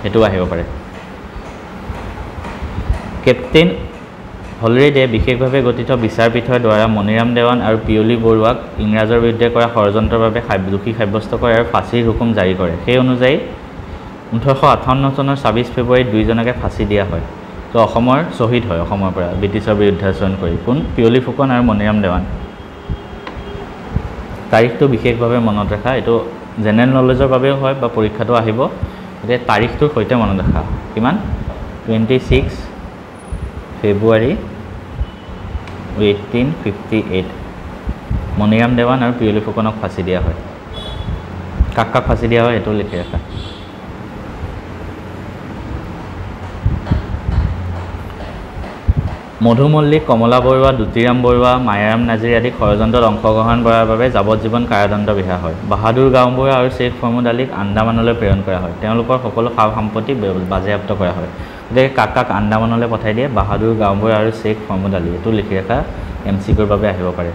সেইটো আহিব পাৰে। কেপ্টেইন হলৰেডে বিশেষভাৱে গঠিত বিচাৰপীঠৰ দ্বাৰা মণিৰাম দেৱান আৰু পিয়লি বৰুৱাক ইংৰাজৰ বিৰুদ্ধে কৰা ষড়যন্ত্ৰৰ বাবে দোষী সাব্যস্ত কৰে আৰু ফাঁচীৰ হুকুম জাৰি কৰে। সেই অনুযায়ী 1858 চনৰ 26 ফেব্ৰুৱাৰীত দুয়োজনকে ফাঁচী দিয়া হয়। তো অসমৰ শ্বহীদ হয় অসমৰ পৰা ব্ৰিটিছৰ বিৰুদ্ধে আচৰণ কৰি কোন? পিয়লি ফুকন আৰু মণিৰাম দেৱান। তাৰিখটো বিশেষভাৱে মনত ৰাখা। এইটো জেনেৰেল নলেজৰ বাবেও হয় বা পৰীক্ষাটো আহিব। এতিয়া তাৰিখটোৰ সৈতে মনত ৰাখা। কিমান? 26 ফেব্ৰুৱাৰী 1858 মণিৰাম দেৱান আৰু পিয়লি ফুকনক ফাঁচী দিয়া হয়। কাক কাক ফাঁচী দিয়া হয় এইটো লিখি ৰাখা। মধু মল্লিক, কমলা বৰুৱা, দ্যুতিৰাম বৰুৱা, মায়াৰাম নাজিৰ আদি ষড়যন্ত্ৰত অংশগ্ৰহণ কৰাৰ বাবে যাৱজ্জীৱন কাৰাদণ্ড বিহা হয়। বাহাদুৰ গাঁওবুঢ়া আৰু শ্বেখ ফহমুদ আলীক আন্দামানলৈ প্ৰেৰণ কৰা হয়। তেওঁলোকৰ সকলো সা সম্পত্তি বাজেয়াপ্ত কৰা হয়। গতিকে কাক কাক আন্দামানলৈ পঠাই দিয়ে? বাহাদুৰ গাঁওবুঢ়া আৰু শ্বেখ ফহমুদ আলী। এইটো লিখি ৰাখা, MCQৰ বাবে আহিব পাৰে।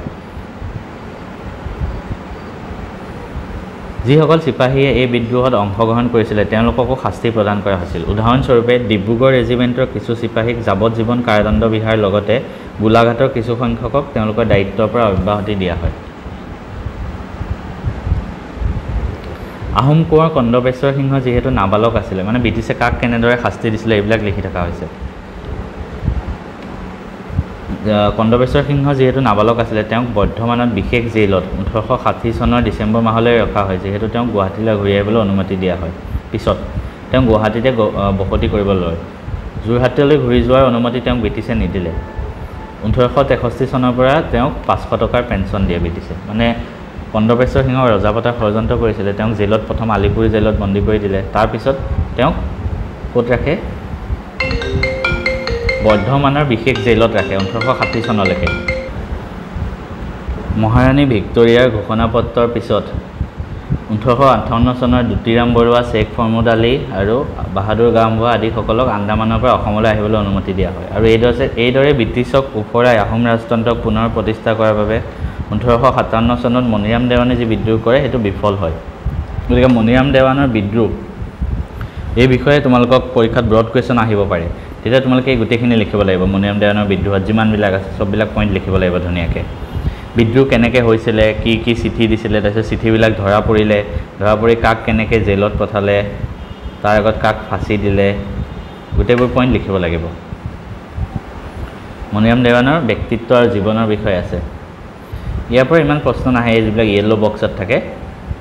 যিসকল চিপাহীয়ে এই বিদ্ৰোহত অংশগ্ৰহণ কৰিছিলে তেওঁলোককো শাস্তি প্ৰদান কৰা হৈছিল। উদাহৰণস্বৰূপে ডিব্ৰুগড় ৰেজিমেণ্টৰ কিছু চিপাহীক যাৱজ্জীৱন কাৰাদণ্ড বিহাৰ লগতে গোলাঘাটৰ কিছু সংখ্যকক তেওঁলোকৰ দায়িত্বৰ পৰা অব্যাহতি দিয়া হয়। আহোম কোঁৱৰ কন্দবেশ্বৰ সিংহ যিহেতু নাবালক আছিলে, মানে ব্ৰিটিছে কাক কেনেদৰে শাস্তি দিছিলে এইবিলাক লিখি থকা হৈছে। কন্দবেশ্বৰ সিংহ যিহেতু নাবালক আছিলে তেওঁক বৰ্ধমানত বিশেষ জেইলত 1860 চনৰ ডিচেম্বৰ মাহলৈ ৰখা হয়। যিহেতু তেওঁক গুৱাহাটীলৈ ঘূৰি আহিবলৈ অনুমতি দিয়া হয়। পিছত তেওঁ গুৱাহাটীতে বসতি কৰিবলৈ লয়। যোৰহাটলৈ ঘূৰি যোৱাৰ অনুমতি তেওঁক ব্ৰিটিছে নিদিলে। 1863 চনৰ পৰা তেওঁক 500 টকাৰ পেঞ্চন দিয়ে ব্ৰিটিছে। মানে কন্দবেশ্বৰ সিংহ ৰজাপতাৰ ষড়যন্ত্ৰ কৰিছিলে। তেওঁক জেলত প্ৰথম আলিপুৰ জেলত বন্দী কৰি দিলে। তাৰপিছত তেওঁক ক'ত ৰাখে? বৰ্ধমানৰ বিশেষ জেলত ৰাখে 1860 চনলৈকে। মহাৰাণী ভিক্টৰিয়াৰ ঘোষণাপত্ৰৰ পিছত 1858 চনৰ দ্যুতিৰাম বৰুৱা, শ্বেখ ফহমুদ আলী আৰু বাহাদুৰ গাঁওবুঢ়া আদিসকলক আন্দামানৰ পৰা অসমলৈ আহিবলৈ অনুমতি দিয়া হয়। আৰু এইদৰে ব্ৰিটিছক ওফৰাই আহোম ৰাজতন্ত্ৰক পুনৰ প্ৰতিষ্ঠা কৰাৰ বাবে 1857 চনত মণিৰাম দেৱানে যি বিদ্ৰোহ কৰে সেইটো বিফল হয়। গতিকে মণিৰাম দেৱানৰ বিদ্ৰোহ এই বিষয়ে তোমালোকক পৰীক্ষাত ব্ৰড কুৱেশ্যন আহিব পাৰে। তেতিয়া তোমালোকে এই গোটেইখিনি লিখিব লাগিব। মণিৰাম দেৱানৰ বিদ্ৰোহত যিমানবিলাক আছে চববিলাক পইণ্ট লিখিব লাগিব ধুনীয়াকৈ। বিদ্ৰোহ কেনেকৈ হৈছিলে, কি কি চিঠি দিছিলে, তাৰপিছত চিঠিবিলাক ধৰা পৰি কাক কেনেকৈ জেলত পঠালে, তাৰ আগত কাক ফাঁচি দিলে, গোটেইবোৰ পইণ্ট লিখিব লাগিব। মণিৰাম দেৱানৰ ব্যক্তিত্ব আৰু জীৱনৰ বিষয়ে আছে। ইয়াৰ পৰা ইমান প্ৰশ্ন নাহে, যিবিলাক য়েল্ল' বক্সত থাকে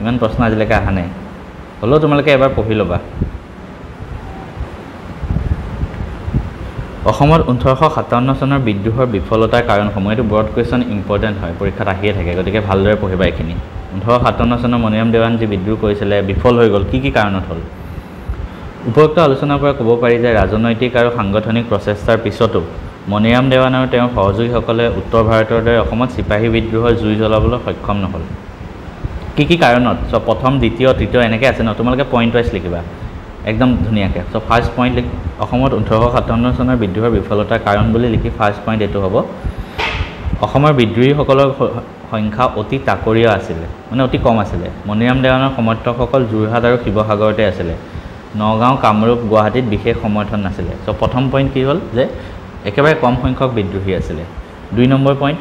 ইমান প্ৰশ্ন আজিলৈকে অহা নাই। হ'লেও তোমালোকে এবাৰ পঢ়ি ল'বা। অসমত 1857 চনৰ বিদ্ৰোহৰ বিফলতাৰ কাৰণসমূহ, এইটো ব্ৰড কুৱেশ্যন ইম্পৰ্টেণ্ট হয়, পৰীক্ষাত আহিয়ে থাকে। গতিকে ভালদৰে পঢ়িবা এইখিনি। 1857 চনৰ মণিৰাম দেৱান যি বিদ্ৰোহ কৰিছিলে বিফল হৈ গ'ল, কি কি কাৰণত হ'ল? উপৰোক্ত আলোচনাৰ পৰা ক'ব পাৰি যে ৰাজনৈতিক আৰু সাংগঠনিক প্ৰচেষ্টাৰ পিছতো মণিৰাম দেৱান আৰু তেওঁৰ সহযোগীসকলে উত্তৰ ভাৰতৰ দৰে অসমত চিপাহী বিদ্ৰোহৰ জুই জ্বলাবলৈ সক্ষম নহ'ল। কি কি কাৰণত? চ' প্ৰথম, দ্বিতীয়, তৃতীয় এনেকৈ আছে ন, তোমালোকে পইণ্ট ৱাইজ লিখিবা একদম ধুনীয়াকৈ। চ' ফাৰ্ষ্ট পইণ্ট অসমত 1857 চনৰ বিদ্ৰোহৰ বিফলতাৰ কাৰণ বুলি লিখি ফাৰ্ষ্ট পইণ্ট এইটো হ'ব, অসমৰ বিদ্ৰোহীসকলৰ সংখ্যা অতি তাকৰীয়া আছিলে, মানে অতি কম আছিলে। মণিৰাম দেৱানৰ সমৰ্থকসকল যোৰহাট আৰু শিৱসাগৰতে আছিলে। নগাঁও, কামৰূপ, গুৱাহাটীত বিশেষ সমৰ্থন নাছিলে। চ' প্ৰথম পইণ্ট কি হ'ল যে একেবাৰে কম সংখ্যক বিদ্ৰোহী আছিলে। 2 নম্বৰ পইণ্ট,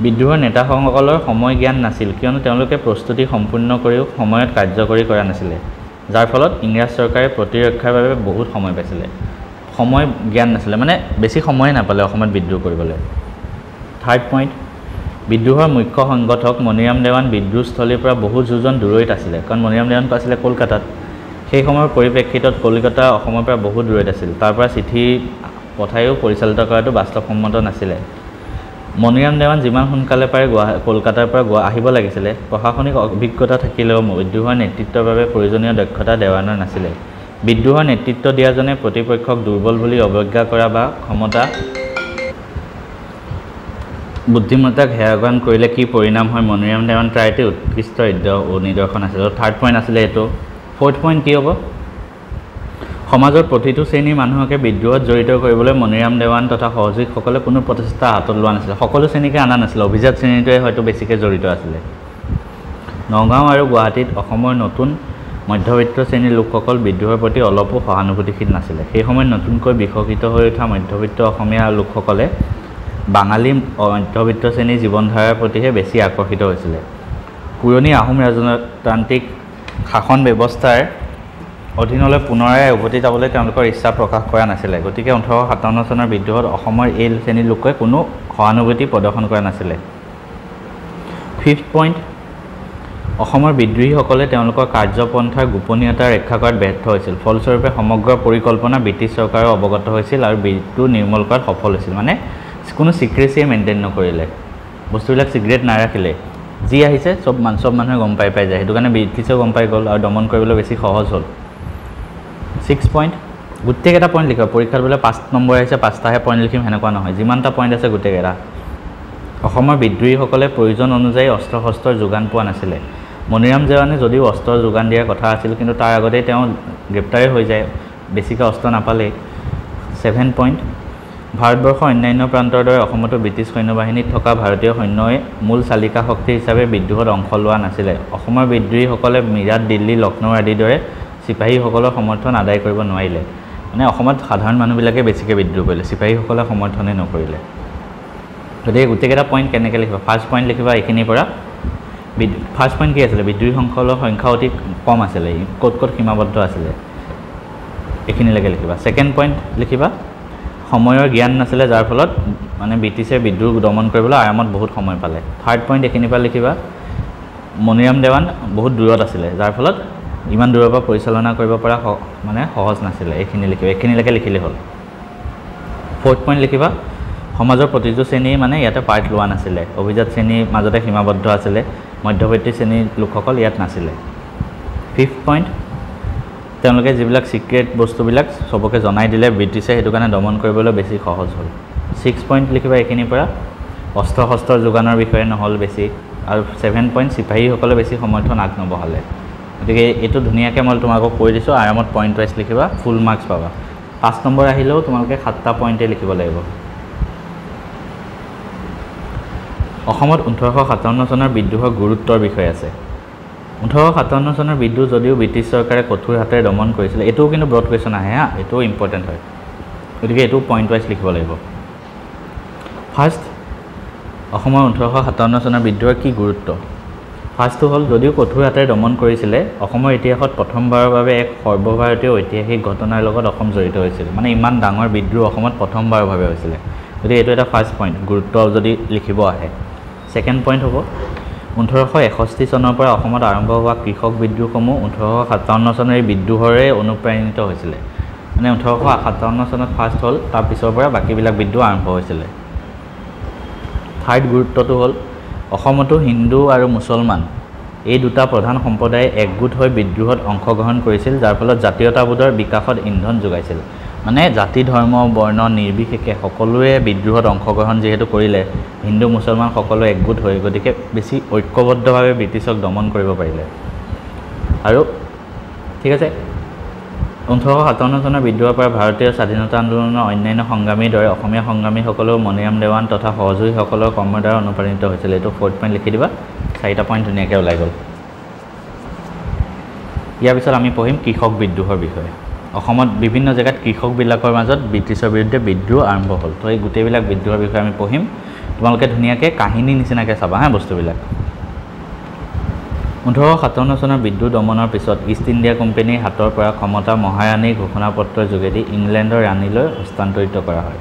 বিদ্ৰোহৰ নেতাসকলৰ সময় জ্ঞান নাছিল, কিয়নো তেওঁলোকে প্ৰস্তুতি সম্পূৰ্ণ কৰিও সময়ত কাৰ্যকৰী কৰা নাছিলে, যাৰ ফলত ইংৰাজ চৰকাৰে প্ৰতিৰক্ষাৰ বাবে বহুত সময় পাইছিলে। সময় জ্ঞান নাছিলে, মানে বেছি সময়ে নাপালে অসমত বিদ্ৰোহ কৰিবলৈ। থাৰ্ড পইণ্ট, বিদ্ৰোহৰ মুখ্য সংগঠক মণিৰাম দেৱান বিদ্ৰোহস্থলীৰ পৰা বহু যোজন দূৰৈত আছিলে, কাৰণ মণিৰাম দেৱানটো আছিলে কলকাতাত। সেই সময়ৰ পৰিপ্ৰেক্ষিতত কলিকতা অসমৰ পৰা বহু দূৰৈত আছিল, তাৰ পৰা চিঠি পঠায়ো পৰিচালিত কৰাটো বাস্তৱসন্মত নাছিলে। মণিৰাম দেৱান যিমান সোনকালে পাৰে কলকাতাৰ পৰা আহিব লাগিছিলে। প্ৰশাসনিক অভিজ্ঞতা থাকিলেও বিদ্ৰোহৰ নেতৃত্বৰ বাবে প্ৰয়োজনীয় দক্ষতা দেৱানৰ নাছিলে। বিদ্ৰোহৰ নেতৃত্ব দিয়াজনে প্ৰতিপক্ষক দুৰ্বল বুলি অৱজ্ঞা কৰা বা ক্ষমতা বুদ্ধিমত্তাক হেয়জ্ঞান কৰিলে কি পৰিণাম হয় মণিৰাম দেৱান ট্ৰাইতে উৎকৃষ্ট নিদৰ্শন আছিল। থাৰ্ড পইণ্ট আছিলে এইটো। ফ'ৰ্থ পইণ্ট কি হ'ব? সমাজৰ প্ৰতিটো শ্ৰেণীৰ মানুহকে বিদ্ৰোহত জড়িত কৰিবলৈ মণিৰাম দেৱান তথা সহযোগীসকলে কোনো প্ৰচেষ্টা হাতত লোৱা নাছিলে। সকলো শ্ৰেণীকে অনা নাছিলে, অভিজাত শ্ৰেণীটোৱে হয়তো বেছিকৈ জড়িত আছিলে। নগাঁও আৰু গুৱাহাটীত অসমৰ নতুন মধ্যবিত্ত শ্ৰেণীৰ লোকসকল বিদ্ৰোহৰ প্ৰতি অলপো সহানুভূতিশীল নাছিলে। সেই সময়ত নতুনকৈ বিকশিত হৈ উঠা মধ্যবিত্ত অসমীয়া লোকসকলে বাঙালী মধ্যবিত্ত শ্ৰেণীৰ জীৱনধাৰাৰ প্ৰতিহে বেছি আকৰ্ষিত হৈছিলে। পুৰণি আহোম ৰাজতান্ত্ৰিক শাসন ব্যৱস্থাৰ অধীনলৈ পুনৰাই উভতি যাবলৈ তেওঁলোকৰ ইচ্ছা প্ৰকাশ কৰা নাছিলে। গতিকে 1857 চনৰ বিদ্ৰোহত অসমৰ এই শ্ৰেণীৰ লোকে কোনো সহানুভূতি প্ৰদৰ্শন কৰা নাছিলে। ফিফ্থ পইণ্ট, অসমৰ বিদ্ৰোহীসকলে তেওঁলোকৰ কাৰ্যপন্থাৰ গোপনীয়তা ৰক্ষা কৰাত ব্যৰ্থ হৈছিল। ফলস্বৰূপে সমগ্ৰ পৰিকল্পনা ব্ৰিটিছ চৰকাৰেও অৱগত হৈছিল আৰু বিদ্ৰোহ নিৰ্মূল কৰাত সফল হৈছিল। মানে কোনো ছিক্ৰেচিয়ে মেইনটেইন নকৰিলে, বস্তুবিলাক ছিক্ৰেট নাৰাখিলে। যি আহিছে চব মানুহে গম পাই যায়, সেইটো কাৰণে ব্ৰিটিছেও গম পাই গ'ল আৰু দমন কৰিবলৈ বেছি সহজ হ'ল। 6 পইণ্ট, গোটেইকেইটা পইণ্ট লিখিব। পৰীক্ষাত বোলে 5 নম্বৰ আহিছে 5টাহে পইণ্ট লিখিম সেনেকুৱা নহয়, যিমানটা পইণ্ট আছে গোটেইকেইটা। অসমৰ বিদ্ৰোহীসকলে প্ৰয়োজন অনুযায়ী অস্ত্ৰ শস্ত্ৰৰ যোগান পোৱা নাছিলে। মণিৰাম দেৱানে যদিও অস্ত্ৰৰ যোগান দিয়াৰ কথা আছিল, কিন্তু তাৰ আগতেই তেওঁ গ্ৰেপ্তাৰেই হৈ যায়, বেছিকৈ অস্ত্ৰ নাপালেই। 7 পইণ্ট, ভাৰতবৰ্ষৰ অন্যান্য প্ৰান্তৰ দৰে অসমতো ব্ৰিটিছ সৈন্যবাহিনীত থকা ভাৰতীয় সৈন্যই মূল চালিকা শক্তি হিচাপে বিদ্ৰোহত অংশ লোৱা নাছিলে। অসমৰ বিদ্ৰোহীসকলে মিৰাট, দিল্লী, লক্ষ্ণৌ আদিৰ দৰে চিপাহীসকলৰ সমৰ্থন আদায় কৰিব নোৱাৰিলে। মানে অসমত সাধাৰণ মানুহবিলাকে বেছিকৈ বিদ্ৰোহ কৰিলে, চিপাহীসকলে সমৰ্থনেই নকৰিলে। গতিকে গোটেইকেইটা পইণ্ট কেনেকৈ লিখিবা? ফাৰ্ষ্ট পইণ্ট লিখিবা এইখিনিৰ পৰা। ফাৰ্ষ্ট পইণ্ট কি আছিলে? বিদ্ৰোহীসকলৰ সংখ্যা অতি কম আছিলে, ক'ত ক'ত সীমাবদ্ধ আছিলে, এইখিনিলৈকে লিখিবা। ছেকেণ্ড পইণ্ট লিখিবা, সময়ৰ জ্ঞান নাছিলে, যাৰ ফলত মানে ব্ৰিটিছে বিদ্ৰোহ দমন কৰিবলৈ আৰামত বহুত সময় পালে। থাৰ্ড পইণ্ট এইখিনিৰ পৰা লিখিবা, মণিৰাম দেৱান বহুত দূৰত আছিলে, যাৰ ফলত ইমান দূৰৰ পৰা পৰিচালনা কৰিব পৰা মানে সহজ নাছিলে। এইখিনি লিখিবা, এইখিনিলৈকে লিখিলেই হ'ল। ফ'ৰ্থ পইণ্ট লিখিবা, সমাজৰ প্ৰতিটো শ্ৰেণী মানে ইয়াতে পাৰ্ট লোৱা নাছিলে, অভিজাত শ্ৰেণীৰ মাজতে সীমাবদ্ধ আছিলে, মধ্যবিত্ত শ্ৰেণীৰ লোকসকল ইয়াত নাছিলে। ফিফ্থ পইণ্ট, তেওঁলোকে যিবিলাক ছিক্ৰেট বস্তুবিলাক চবকে জনাই দিলে ব্ৰিটিছে, সেইটো কাৰণে দমন কৰিবলৈ বেছি সহজ হ'ল। 6 পইণ্ট লিখিবা এইখিনিৰ পৰা, অস্ত্ৰ শস্ত্ৰৰ যোগানৰ বিষয়ে নহ'ল বেছি। আৰু 7 পইণ্ট, চিপাহীসকলে বেছি সমৰ্থন আগ নবঢ়ালে। গতিকে এইটো ধুনীয়াকৈ মই তোমালোকক কৈ দিছোঁ, আৰামত পইণ্ট ৱাইজ লিখিবা, ফুল মাৰ্কছ পাবা। 5 নম্বৰ আহিলেও তোমালোকে 7টা পইণ্টেই লিখিব লাগিব। অসমত 1857 চনৰ বিদ্ৰোহৰ গুৰুত্বৰ বিষয়ে আছে। 1857 চনৰ বিদ্ৰোহ যদিও ব্ৰিটিছ চৰকাৰে কঠোৰ হাতেৰে দমন কৰিছিলে, এইটোও কিন্তু ব্ৰড কুৱেশ্যন আহে হা, এইটোও ইম্পৰ্টেণ্ট হয়, গতিকে এইটো পইণ্ট ৱাইজ লিখিব লাগিব। ফাৰ্ষ্ট, অসমৰ 1857 চনৰ বিদ্ৰোহৰ কি গুৰুত্ব? ফাৰ্ষ্টটো হ'ল, যদিও কঠোৰ হাতেৰে দমন কৰিছিলে, অসমৰ ইতিহাসত প্ৰথমবাৰৰ বাবে এক সৰ্বভাৰতীয় ঐতিহাসিক ঘটনাৰ লগত অসম জড়িত হৈছিল। মানে ইমান ডাঙৰ বিদ্ৰোহ অসমত প্ৰথমবাৰৰ বাবে হৈছিলে, গতিকে এইটো এটা ফাৰ্ষ্ট পইণ্ট, গুৰুত্ব যদি লিখিব আহে। ছেকেণ্ড পইণ্ট হ'ব, 1861 চনৰ পৰা অসমত আৰম্ভ হোৱা কৃষক বিদ্ৰোহসমূহ 1857 চনৰ এই বিদ্ৰোহৰে অনুপ্ৰাণিত হৈছিলে। মানে 1857 চনত ফাৰ্ষ্ট হ'ল, তাৰপিছৰ পৰা বাকীবিলাক বিদ্ৰোহ আৰম্ভ হৈছিলে। থাৰ্ড গুৰুত্বটো হ'ল, অসমতো হিন্দু আৰু মুছলমান এই দুটা প্ৰধান সম্প্ৰদায়ে একগোট হৈ বিদ্ৰোহত অংশগ্ৰহণ কৰিছিল, যাৰ ফলত জাতীয়তাবোধৰ বিকাশত ইন্ধন যোগাইছিল। মানে জাতি, ধৰ্ম, বৰ্ণ নিৰ্বিশেষে সকলোৱে বিদ্ৰোহত অংশগ্ৰহণ যিহেতু কৰিলে, হিন্দু মুছলমান সকলো একগোট হৈ, গতিকে বেছি ঐক্যবদ্ধভাৱে ব্ৰিটিছক দমন কৰিব পাৰিলে। আৰু ঠিক আছে, 1857 চনৰ বিদ্ৰোহৰ পৰা ভাৰতীয় স্বাধীনতা আন্দোলনৰ অন্যান্য সংগ্ৰামীৰ দৰে অসমীয়া সংগ্ৰামীসকলেও মণিৰাম দেৱান তথা সহযোগীসকলৰ কৰ্মৰ দ্বাৰা অনুপ্ৰাণিত হৈছিল। এইটো 4th পইণ্ট লিখি দিবা, 4টা পইণ্ট ধুনীয়াকৈ ওলাই গ'ল। ইয়াৰ পিছত আমি পঢ়িম কৃষক বিদ্ৰোহৰ বিষয়ে। অসমত বিভিন্ন জেগাত কৃষকবিলাকৰ মাজত ব্ৰিটিছৰ বিৰুদ্ধে বিদ্ৰোহ আৰম্ভ হ'ল। তো এই গোটেইবিলাক বিদ্ৰোহৰ বিষয়ে আমি পঢ়িম, তোমালোকে ধুনীয়াকৈ কাহিনী নিচিনাকৈ চাবা হা বস্তুবিলাক। 1857 চনৰ বিদ্ৰোহ দমনৰ পিছত ইষ্ট ইণ্ডিয়া কোম্পানীৰ হাতৰ পৰা ক্ষমতা মহাৰাণীৰ ঘোষণাপত্ৰৰ যোগেদি ইংলেণ্ডৰ ৰাণীলৈ হস্তান্তৰিত কৰা হয়।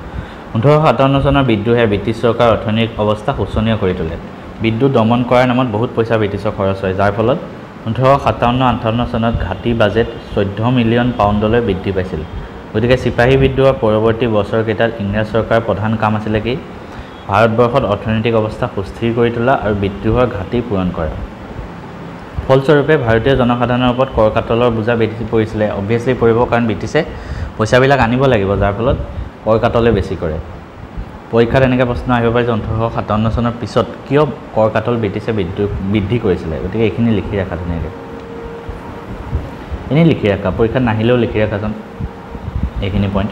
1857 চনৰ বিদ্ৰোহে ব্ৰিটিছ চৰকাৰৰ অৰ্থনৈতিক অৱস্থা শোচনীয় কৰি তোলে। বিদ্ৰোহ দমন কৰাৰ নামত বহুত পইচা ব্ৰিটিছৰ খৰচ হয়, যাৰ ফলত 1857-58 চনত ঘাটি বাজেট 14 মিলিয়ন পাউণ্ডলৈ বৃদ্ধি পাইছিল। গতিকে চিপাহী বিদ্ৰোহৰ পৰৱৰ্তী বছৰকেইটাত ইংৰাজ চৰকাৰৰ প্ৰধান কাম আছিলে কি? ভাৰতবৰ্ষত অৰ্থনৈতিক অৱস্থা সুস্থিৰ কৰি তোলা আৰু বিদ্ৰোহৰ ঘাটি পূৰণ কৰা। ফলস্বৰূপে ভাৰতীয় জনসাধাৰণৰ ওপৰত কৰ কাটলৰ বোজা বেছি পৰিছিলে অবভিয়াছলি পৰিব কাৰণ ব্ৰিটিছে পইচাবিলাক আনিব লাগিব যাৰ ফলত কৰ কাটলে বেছি কৰে পৰীক্ষাত এনেকৈ প্ৰশ্ন আহিব পাৰে যে 1857 চনৰ পিছত কিয় কৰ কাটল ব্ৰিটিছে বৃদ্ধি কৰিছিলে গতিকে এইখিনি লিখি ৰাখা ধুনীয়াকৈ এনেই লিখি ৰাখা পৰীক্ষাত নাহিলেও লিখি ৰাখাচোন এইখিনি পইণ্ট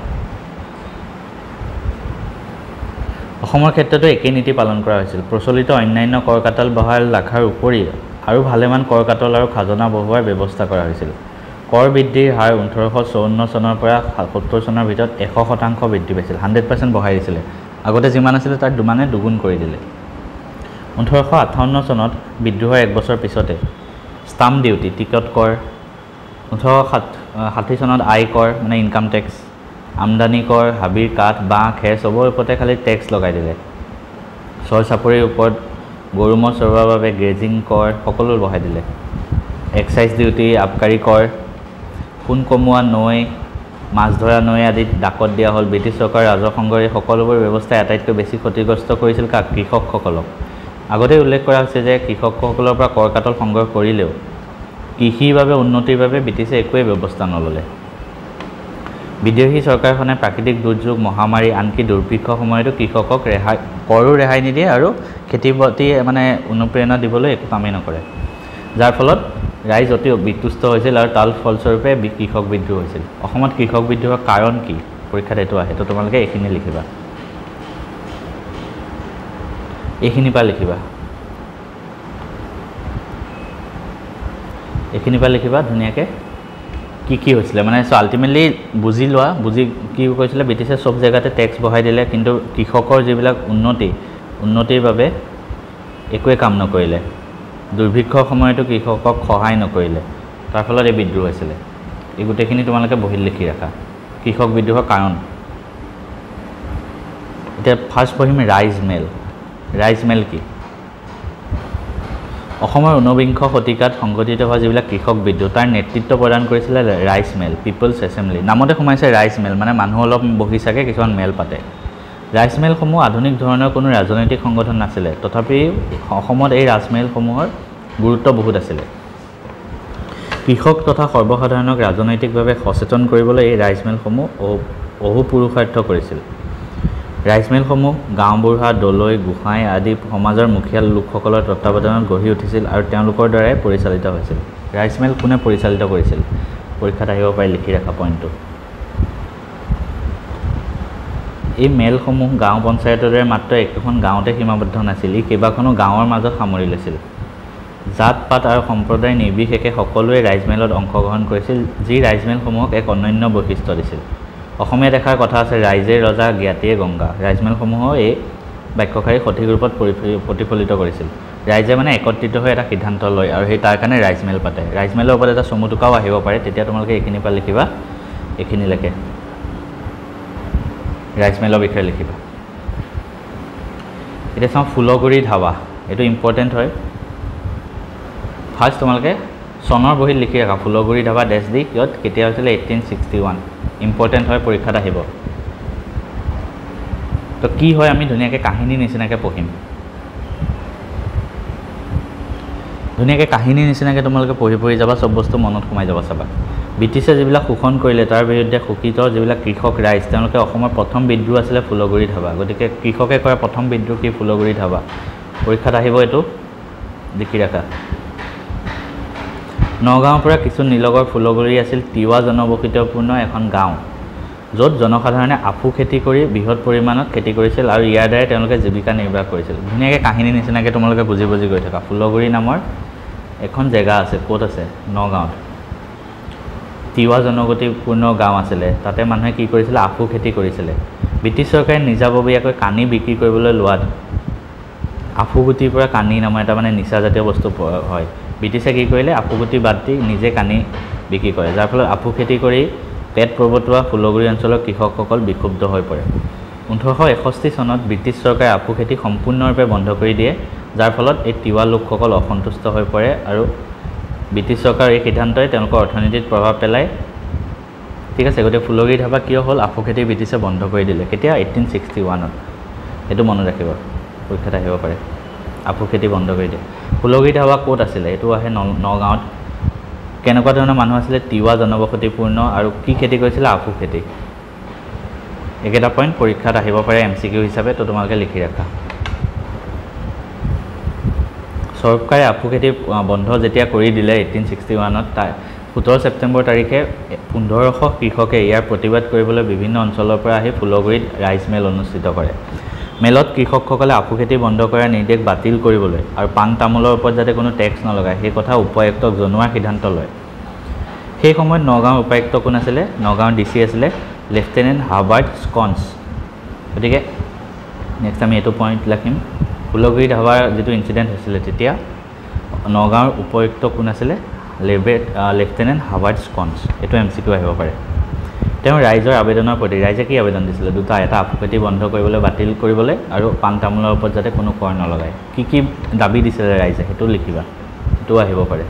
অসমৰ ক্ষেত্ৰতো একেই নীতি পালন কৰা হৈছিল প্ৰচলিত অন্যান্য কৰ কাটল বহাল ৰাখাৰ উপৰি আৰু ভালেমান কৰ কাটল আৰু খাজনা বহুৱাৰ ব্যৱস্থা কৰা হৈছিল কৰ বৃদ্ধিৰ হাৰ 1854 চনৰ পৰা 70 চনৰ ভিতৰত 100% বৃদ্ধি পাইছিল 100% বঢ়াই দিছিলে আগতে যিমান আছিলে তাৰ দুমানে দুগুণ কৰি দিলে 1858 চনত বিদ্ৰোহৰ এক বছৰ পিছতে ষ্টাম্প ডিউটি টিকট কৰ 1860 চনত আয় কৰ মানে ইনকাম টেক্স আমদানি কৰ হাবিৰ কাঠ বাঁহ খেৰ চবৰ ওপৰতে খালি টেক্স লগাই দিলে চৰ চাপৰিৰ ওপৰত গৰু ম'হ চৰোৱাৰ বাবে গ্ৰেজিং কৰ সকলো বঢ়াই দিলে এক্সাইজ ডিউটি আবকাৰী কৰ সোণ কমোৱা নৈ মাছ ধৰা নৈ আদিত ডাকত দিয়া হ'ল ব্ৰিটিছ চৰকাৰৰ ৰাজহ সংগ্ৰহ এই সকলোবোৰ ব্যৱস্থাই আটাইতকৈ বেছি ক্ষতিগ্ৰস্ত কৰিছিল কৃষকসকলক আগতে উল্লেখ কৰা হৈছে যে কৃষকসকলৰ পৰা কৰ কাটল সংগ্ৰহ কৰিলেও কৃষিৰ বাবে উন্নতিৰ বাবে ব্ৰিটিছে একোৱেই ব্যৱস্থা নল'লে বিদেশী চৰকাৰখনে প্ৰাকৃতিক দুৰ্যোগ মহামাৰী আনকি দুৰ্ভিক্ষ সময়তো কৃষকক কৰো ৰেহাই নিদিয়ে আৰু খেতি বাতি মানে অনুপ্ৰেৰণা দিবলৈ একো কামেই নকৰে যাৰ ফলত ৰাইজ অতি বিতুষ্ট হৈছিল আৰু তাৰ ফলস্বৰূপে কৃষক বিদ্ৰোহ হৈছিল অসমত কৃষক বিদ্ৰোহৰ কাৰণ কি পৰীক্ষাত এইটো আহে তো তোমালোকে এইখিনি লিখিবা এইখিনিৰ পৰা লিখিবা ধুনীয়াকৈ কি হৈছিলে মানে আল্টিমেটলি বুজি লোৱা বুজি কি কৈছিলে ব্ৰিটিছে চব জেগাতে টেক্স বঢ়াই দিলে কিন্তু কৃষকৰ যিবিলাক উন্নতিৰ বাবে একোৱে কাম নকৰিলে দুৰ্ভিক্ষৰ সময়তো কৃষকক সহায় নকৰিলে তাৰ ফলত এই বিদ্ৰোহ হৈছিলে এই গোটেইখিনি তোমালোকে বহিত লিখি ৰাখা কৃষক বিদ্ৰোহৰ কাৰণ এতিয়া ফাৰ্ষ্ট পঢ়িম ৰাইজ মেল কি অসমৰ ঊনবিংশ শতিকাত সংঘটিত হোৱা যিবিলাক কৃষক বিদ্ৰোহ তাৰ নেতৃত্ব প্ৰদান কৰিছিলে ৰাইচ মেল পিপলছ এছেম্বলি নামতে সোমাইছে ৰাইচ মেল মানে মানুহ অলপ বহি চাগে কিছুমান মেল পাতে ৰাইচ মেলসমূহ আধুনিক ধৰণৰ কোনো ৰাজনৈতিক সংগঠন নাছিলে তথাপি অসমত এই ৰাজমেলসমূহৰ গুৰুত্ব বহুত আছিলে কৃষক তথা সৰ্বসাধাৰণক ৰাজনৈতিকভাৱে সচেতন কৰিবলৈ এই ৰাইচ মেলসমূহ অহোপুৰুষাৰ্থ কৰিছিল ৰাইচ মিলসমূহ গাঁওবুঢ়া দলৈ গোহাঁই আদি সমাজৰ মুখীয়া লোকসকলৰ তত্ত্বাৱধানত গঢ়ি উঠিছিল আৰু তেওঁলোকৰ দ্বাৰাই পৰিচালিত হৈছিল ৰাইচ মিল কোনে পৰিচালিত কৰিছিল পৰীক্ষাত আহিব পাৰে লিখি ৰাখা পইণ্টটো এই মেলসমূহ গাঁও পঞ্চায়তৰ দৰে মাত্ৰ একোখন গাঁৱতে সীমাবদ্ধ নাছিল ই কেইবাখনো গাঁৱৰ মাজত সামৰি লৈছিল জাত পাত আৰু সম্প্ৰদায় নিৰ্বিশেষে সকলোৱে ৰাইচ মেলত অংশগ্ৰহণ কৰিছিল যি ৰাইচ মেলসমূহক এক অনন্য বৈশিষ্ট্য দিছিল অসমীয়া দেখাৰ কথা আছে ৰাইজে ৰজা জ্ঞাতিয়ে গংগা ৰাইজমেলসমূহৰ এই বাক্যশাৰী সঠিক ৰূপত প্ৰতিফলিত কৰিছিল ৰাইজে মানে একত্ৰিত হৈ এটা সিদ্ধান্ত লয় আৰু সেই তাৰ কাৰণে ৰাইজমেল পাতে ৰাইজমেলৰ ওপৰত এটা চমুটোকাও আহিব পাৰে তেতিয়া তোমালোকে এইখিনিৰ পৰা লিখিবা এইখিনিলৈকে ৰাইজমেলৰ বিষয়ে লিখিবা এতিয়া চাওঁ ফুলগুৰি ধাবা এইটো ইম্পৰ্টেণ্ট হয় ফাৰ্ষ্ট তোমালোকে চনৰ বহীত লিখি ৰাখা ফুলগুৰি ধাবা ডেছ দি কিয়ত কেতিয়া হৈছিলে 1861 ইম্পৰ্টেণ্ট হয় পৰীক্ষাত আহিব তো কি হয় আমি ধুনীয়াকৈ কাহিনী নিচিনাকৈ পঢ়িম ধুনীয়াকৈ কাহিনী নিচিনাকৈ তোমালোকে পঢ়ি যাবা চব বস্তু মনত সোমাই যাবা চাবা ব্ৰিটিছে যিবিলাক শোষণ কৰিলে তাৰ বিৰুদ্ধে শোষিত যিবিলাক কৃষক ৰাইজ তেওঁলোকে অসমৰ প্ৰথম বিদ্ৰোহ আছিলে ফুলগুৰি ধাবা গতিকে কৃষকে কৰা প্ৰথম বিদ্ৰোহ কি ফুলগুৰি ধাবা পৰীক্ষাত আহিব এইটো লিখি ৰাখা নগাঁৱৰ পৰা কিছু নিলগৰ ফুলগুৰি আছিল তিৱা জনবসতিপূৰ্ণ এখন গাঁও য'ত জনসাধাৰণে আফু খেতি কৰি বৃহৎ পৰিমাণত খেতি কৰিছিল আৰু ইয়াৰ দ্বাৰাই তেওঁলোকে জীৱিকা নিৰ্বাহ কৰিছিল ধুনীয়াকৈ কাহিনী নিচিনাকৈ তোমালোকে বুজি গৈ থকা ফুলগুৰি নামৰ এখন জেগা আছে ক'ত আছে নগাঁৱত তিৱা জনগোষ্ঠীপূৰ্ণ গাঁও আছিলে তাতে মানুহে কি কৰিছিলে আফু খেতি কৰিছিলে ব্ৰিটিছ চৰকাৰে নিজাববীয়াকৈ কানি বিক্ৰী কৰিবলৈ লোৱাত আফুগুটিৰ পৰা কানি নামৰ এটা মানে নিচাজাতীয় বস্তু হয় ব্ৰিটিছে কি কৰিলে আফুগুটি বাদ দি নিজে কানি বিক্ৰী কৰে যাৰ ফলত আফু খেতি কৰি পেট প্ৰবৰ্তোৱা ফুলগুৰি অঞ্চলৰ কৃষকসকল বিক্ষুব্ধ হৈ পৰে 1861 চনত ব্ৰিটিছ চৰকাৰে আফু খেতি সম্পূৰ্ণৰূপে বন্ধ কৰি দিয়ে যাৰ ফলত এই তিৱা লোকসকল অসন্তুষ্ট হৈ পৰে আৰু ব্ৰিটিছ চৰকাৰৰ এই সিদ্ধান্তই তেওঁলোকৰ অৰ্থনীতিত প্ৰভাৱ পেলায় ঠিক আছে গতিকে ফুলগুৰি ধাবা কিয় হ'ল আফু খেতি ব্ৰিটিছে বন্ধ কৰি দিলে কেতিয়া 1861ত সেইটো মনত ৰাখিব পৰীক্ষাত আহিব পাৰে আফু খেতি বন্ধ কৰি দিয়ে ফুলগুৰি ধাবা ক'ত আছিলে এইটো আহে নগাঁৱত কেনেকুৱা ধৰণৰ মানুহ আছিলে তিৱা জনবসতিপূৰ্ণ আৰু কি খেতি কৰিছিলে আফু খেতি একেটা পইণ্ট পৰীক্ষাত আহিব পাৰে MCQ হিচাপে তো তোমালোকে লিখি ৰাখা চৰকাৰে আফু খেতি বন্ধ যেতিয়া কৰি দিলে 1861ত 17 ছেপ্টেম্বৰ তাৰিখে 1500 কৃষকে ইয়াৰ প্ৰতিবাদ কৰিবলৈ বিভিন্ন অঞ্চলৰ পৰা আহি ফুলগুৰিত ৰাইজ মেল অনুষ্ঠিত কৰে মেলত কৃষকসকলে আফু খেতি বন্ধ কৰাৰ নিৰ্দেশ বাতিল কৰিবলৈ আৰু পাণ তামোলৰ ওপৰত যাতে কোনো টেক্স নলগায় সেই কথা উপায়ুক্তক জনোৱাৰ সিদ্ধান্ত লয় সেই সময়ত নগাঁৱৰ উপায়ুক্ত কোন আছিলে নগাঁৱৰ DC আছিলে লেফটেনেণ্ট হাৰ্বাৰ্ট স্কন্স গতিকে নেক্সট আমি এইটো পইণ্ট লিখিম ফুলগুৰি ধাবাৰ যিটো ইনচিডেণ্ট হৈছিলে তেতিয়া নগাঁৱৰ উপায়ুক্ত কোন আছিলে লেফটেনেণ্ট হাৰ্বাৰ্ট স্কন্স এইটো MCQ আহিব পাৰে তেওঁ ৰাইজৰ আবেদনৰ প্ৰতি ৰাইজে কি আবেদন দিছিলে দুটা এটা আফু খেতি বন্ধ কৰিবলৈ বাতিল কৰিবলৈ আৰু পাণ তামোলৰ ওপৰত যাতে কোনো কৰ নলগায় কি দাবী দিছিলে ৰাইজে সেইটো লিখিবা সেইটো আহিব পাৰে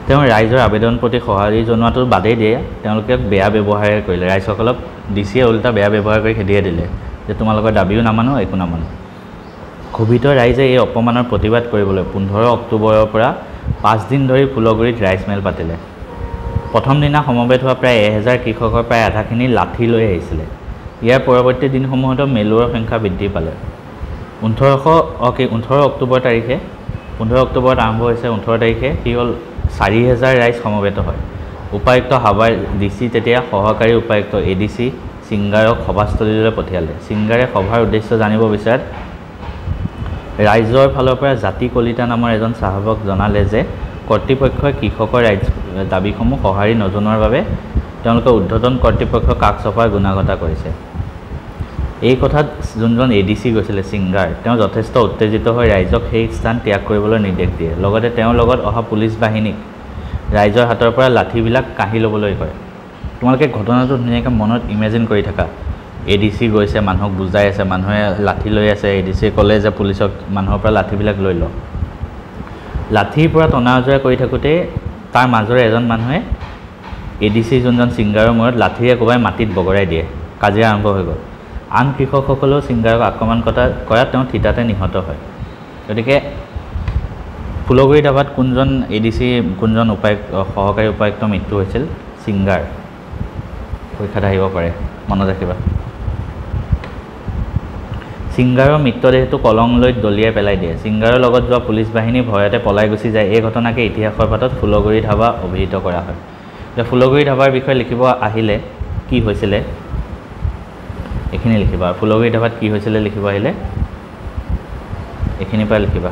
তেওঁ ৰাইজৰ আবেদন প্ৰতি সঁহাৰি জনোৱাটো বাদেই দিয়ে তেওঁলোকে বেয়া ব্যৱহাৰ কৰিলে ৰাইজসকলক DCয়ে উল্টা বেয়া ব্যৱহাৰ কৰি খেদিয়ে দিলে যে তোমালোকৰ দাবীও নামানো একো নামানো ক্ষোভিত ৰাইজে এই অপমানৰ প্ৰতিবাদ কৰিবলৈ 15 অক্টোবৰৰ পৰা 5 দিন ধৰি ফুলগুৰিত ৰাইজ মেল পাতিলে প্ৰথম দিনা সমবেত হোৱা প্ৰায় 1000 কৃষকৰ প্ৰায় আধাখিনি লাঠি লৈ আহিছিলে ইয়াৰ পৰৱৰ্তী দিনসমূহতো মেলৰ সংখ্যা বৃদ্ধি পালে 18 অক্টোবৰ তাৰিখে 15 অক্টোবৰত আৰম্ভ হৈছে 18 তাৰিখে কি হ'ল 4000 ৰাইজ সমবেত হয় উপায়ুক্ত হাবাৰ DC তেতিয়া সহকাৰী উপায়ুক্ত ADC সিংগাৰক সভাস্থলীলৈ পঠিয়ালে সিংগাৰে সভাৰ উদ্দেশ্য জানিব বিচাৰত ৰাইজৰ ফালৰ পৰা জাতি কলিতা নামৰ এজন সাহাবক জনালে যে কৰ্তৃপক্ষই কৃষকৰ ৰাইজ দাবীসমূহ সঁহাৰি নজনোৱাৰ বাবে তেওঁলোকে উদ্ধতন কৰ্তৃপক্ষক কাষ চপাৰ গুণাগতা কৰিছে এই কথাত যোনজন ADC গৈছিলে সিংগাৰ তেওঁ যথেষ্ট উত্তেজিত হৈ ৰাইজক সেই স্থান ত্যাগ কৰিবলৈ নিৰ্দেশ দিয়ে লগতে তেওঁৰ লগত অহা পুলিচ বাহিনীক ৰাইজৰ হাতৰ পৰা লাঠিবিলাক কাঢ়ি ল'বলৈ কয় তোমালোকে ঘটনাটো ধুনীয়াকৈ মনত ইমেজিন কৰি থাকা ADC গৈছে মানুহক বুজাই আছে মানুহে লাঠি লৈ আছে ADC ক'লে যে পুলিচক মানুহৰ পৰা লাঠিবিলাক লৈ ল লাঠিৰ পৰা টনা আজৰা কৰি থাকোঁতে তাৰ মাজৰে এজন মানুহে ADC যোনজন সিংগাৰৰ মূৰত লাঠিৰে কোবাই মাটিত বগৰাই দিয়ে কাজিয়া আৰম্ভ হৈ গ'ল আন কৃষকসকলেও সিংগাৰক আক্ৰমণ কৰাত তেওঁ থিতাতে নিহত হয় গতিকে ফুলগুৰি ধাবাত কোনজন ADC কোনজন সহকাৰী উপায়ুক্ত মৃত্যু হৈছিল সিংগাৰ পৰীক্ষাত আহিব পাৰে মনত ৰাখিবা সিংগাৰৰ মৃতদেহটো কলংলৈ দলিয়াই পেলাই দিয়ে সিংগাৰৰ লগত যোৱা পুলিচ বাহিনী ভয়তে পলাই গুচি যায় এই ঘটনাকে ইতিহাসৰ পাতত ফুলগুৰি ধাবা অভিহিত কৰা হয় যে ফুলগুৰি ধাবাৰ বিষয়ে লিখিব আহিলে কি হৈছিলে এখিনি লিখিবা ফুলগুৰি ধাবাত কি হৈছিলে লিখিব আহিলে এখিনি পৰা লিখিবা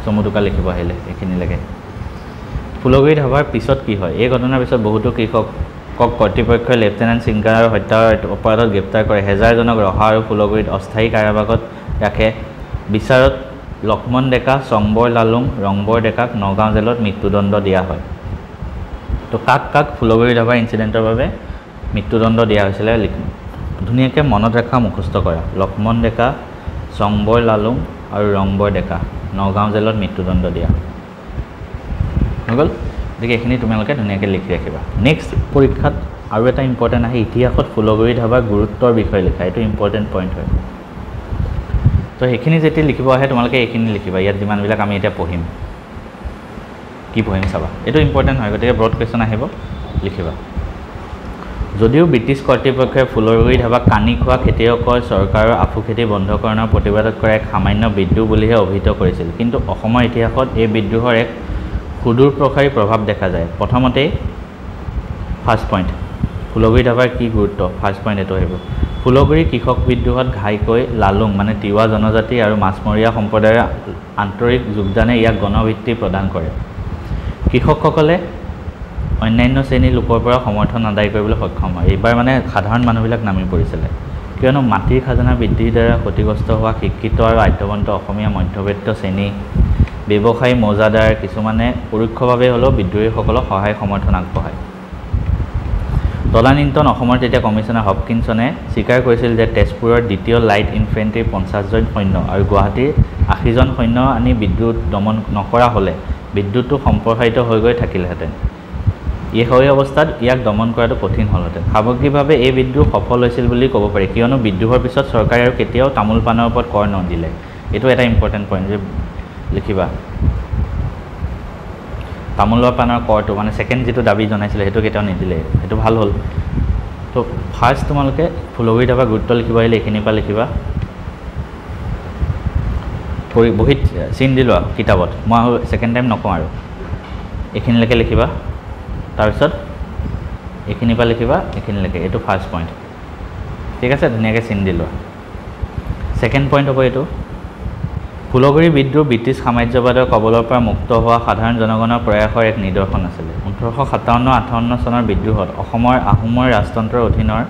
চমুটুকা লিখিব আহিলে এখিনি লাগে ফুলগুৰি ধাবাৰ পিছত কি হয় এই ঘটনাৰ পিছত বহুতো কৃষকক কৰ্তৃপক্ষই লেফটেনেণ্ট সিংগাৰৰ হত্যাৰ অপৰাধত গ্ৰেপ্তাৰ কৰে হেজাৰজনক ৰহা আৰু ফুলগুৰিত অস্থায়ী কাৰাবাসত ৰাখে বিচাৰত লক্ষ্মণ ডেকা চংবৰ লালুং ৰংবৰ ডেকাক নগাঁও জেলত মৃত্যুদণ্ড দিয়া হয় তো কাক ফুলগুৰি ধাবাৰ ইনচিডেণ্টৰ বাবে মৃত্যুদণ্ড দিয়া হৈছিলে ধুনীয়াকৈ মনত ৰখা মুখস্থ কৰা লক্ষ্মণ ডেকা চংবৰ লালুং আৰু ৰংবৰ ডেকা নগাঁও জেলত মৃত্যুদণ্ড দিয়া হৈ গ'ল গতিকে এইখিনি তোমালোকে ধুনীয়াকৈ লিখি ৰাখিবা নেক্সট পৰীক্ষাত আৰু এটা ইম্পৰ্টেণ্ট আহে ইতিহাসত ফুলগুৰি ধাবাৰ গুৰুত্বৰ বিষয়ে লিখা এইটো ইম্পৰ্টেণ্ট পইণ্ট হয় তো সেইখিনি যেতিয়া লিখিব আহে তোমালোকে এইখিনি লিখিবা ইয়াত যিমানবিলাক আমি এতিয়া পঢ়িম কি পঢ়িম চাবা এইটো ইম্পৰ্টেণ্ট হয় গতিকে ব্ৰড কুৱেশ্যন আহিব লিখিবা যদিও ব্ৰিটিছ কৰ্তৃপক্ষই ফুলগুৰি ধাবাক কানি খোৱা খেতিয়কৰ চৰকাৰৰ আফু খেতি বন্ধকৰণৰ প্ৰতিবাদত কৰা এক সামান্য বিদ্ৰোহ বুলিহে অভিহিত কৰিছিল কিন্তু অসমৰ ইতিহাসত এই বিদ্ৰোহৰ এক সুদূৰ প্ৰসাৰী প্ৰভাৱ দেখা যায় প্ৰথমতেই ফাৰ্ষ্ট পইণ্ট ফুলগুৰি ধাবাৰ কি গুৰুত্ব ফাৰ্ষ্ট পইণ্ট এইটো আহিব ফুলগুৰি কৃষক বিদ্ৰোহত ঘাইকৈ লালুং মানে তিৱা জনজাতি আৰু মাছমৰীয়া সম্প্ৰদায়ৰ আন্তৰিক যোগদানে ইয়াক গণভিত্তি প্ৰদান কৰে কৃষকসকলে অন্যান্য শ্ৰেণীৰ লোকৰ পৰা সমৰ্থন আদায় কৰিবলৈ সক্ষম হয় এইবাৰ মানে সাধাৰণ মানুহবিলাক নামি পৰিছিলে কিয়নো মাটিৰ খাজানা বৃদ্ধিৰ দ্বাৰা ক্ষতিগ্ৰস্ত হোৱা শিক্ষিত আৰু আধ্যৱন্ত অসমীয়া মধ্যবিত্ত শ্ৰেণী ব্যৱসায়ী মৌজাদাৰ কিছুমানে পৰোক্ষভাৱে হ'লেও বিদ্ৰোহীসকলক সহায় সমৰ্থন আগবঢ়ায় তদানীন্তন অসমৰ তেতিয়া কমিশ্যনাৰ হপকিনছনে স্বীকাৰ কৰিছিল যে তেজপুৰৰ দ্বিতীয় লাইট ইনফেণ্ট্ৰিৰ 50জন সৈন্য আৰু গুৱাহাটীৰ 80জন সৈন্য আনি বিদ্ৰোহ দমন নকৰা হ'লে বিদ্ৰোহটো সম্প্ৰসাৰিত হৈ গৈ থাকিলহেঁতেন এই অৱস্থাত ইয়াক দমন কৰাটো কঠিন হ'লহেঁতেন। সামগ্ৰিকভাৱে এই বিদ্ৰোহ সফল হৈছিল বুলি ক'ব পাৰি, কিয়নো বিদ্ৰোহৰ পিছত চৰকাৰে আৰু কেতিয়াও তামোল পাণৰ ওপৰত কৰ নিদিলে। এইটো এটা ইম্পৰ্টেণ্ট পইণ্ট যে লিখিবা, তামোলৰ পাণৰ কৰটো মানে ছেকেণ্ড যিটো দাবী জনাইছিলে সেইটো কেতিয়াও নিদিলে, সেইটো ভাল হ'ল। তো ফাৰ্ষ্ট তোমালোকে ফুলগুৰিৰ তাৰপৰা গুৰুত্ব লিখিব আহিলে এইখিনিৰ পৰা লিখিবা, বহীত চিন দি লোৱা কিতাপত, মই আৰু ছেকেণ্ড টাইম নকওঁ আৰু এইখিনিলৈকে লিখিবা, তাৰপিছত এইখিনিৰ পৰা লিখিবা এইখিনিলৈকে, এইটো ফাৰ্ষ্ট পইণ্ট, ঠিক আছে, ধুনীয়াকৈ চিন দি লোৱা। ছেকেণ্ড পইণ্ট হ'ব এইটো, ফুলগুৰি বিদ্ৰোহ ব্ৰিটিছ সাম্ৰাজ্যবাদৰ কবলৰ পৰা মুক্ত হোৱা সাধাৰণ জনগণৰ প্ৰয়াসৰ এক নিদৰ্শন আছিলে। 1857-58 চনৰ বিদ্ৰোহত অসমৰ আহোমৰ ৰাজতন্ত্ৰৰ অধীনৰ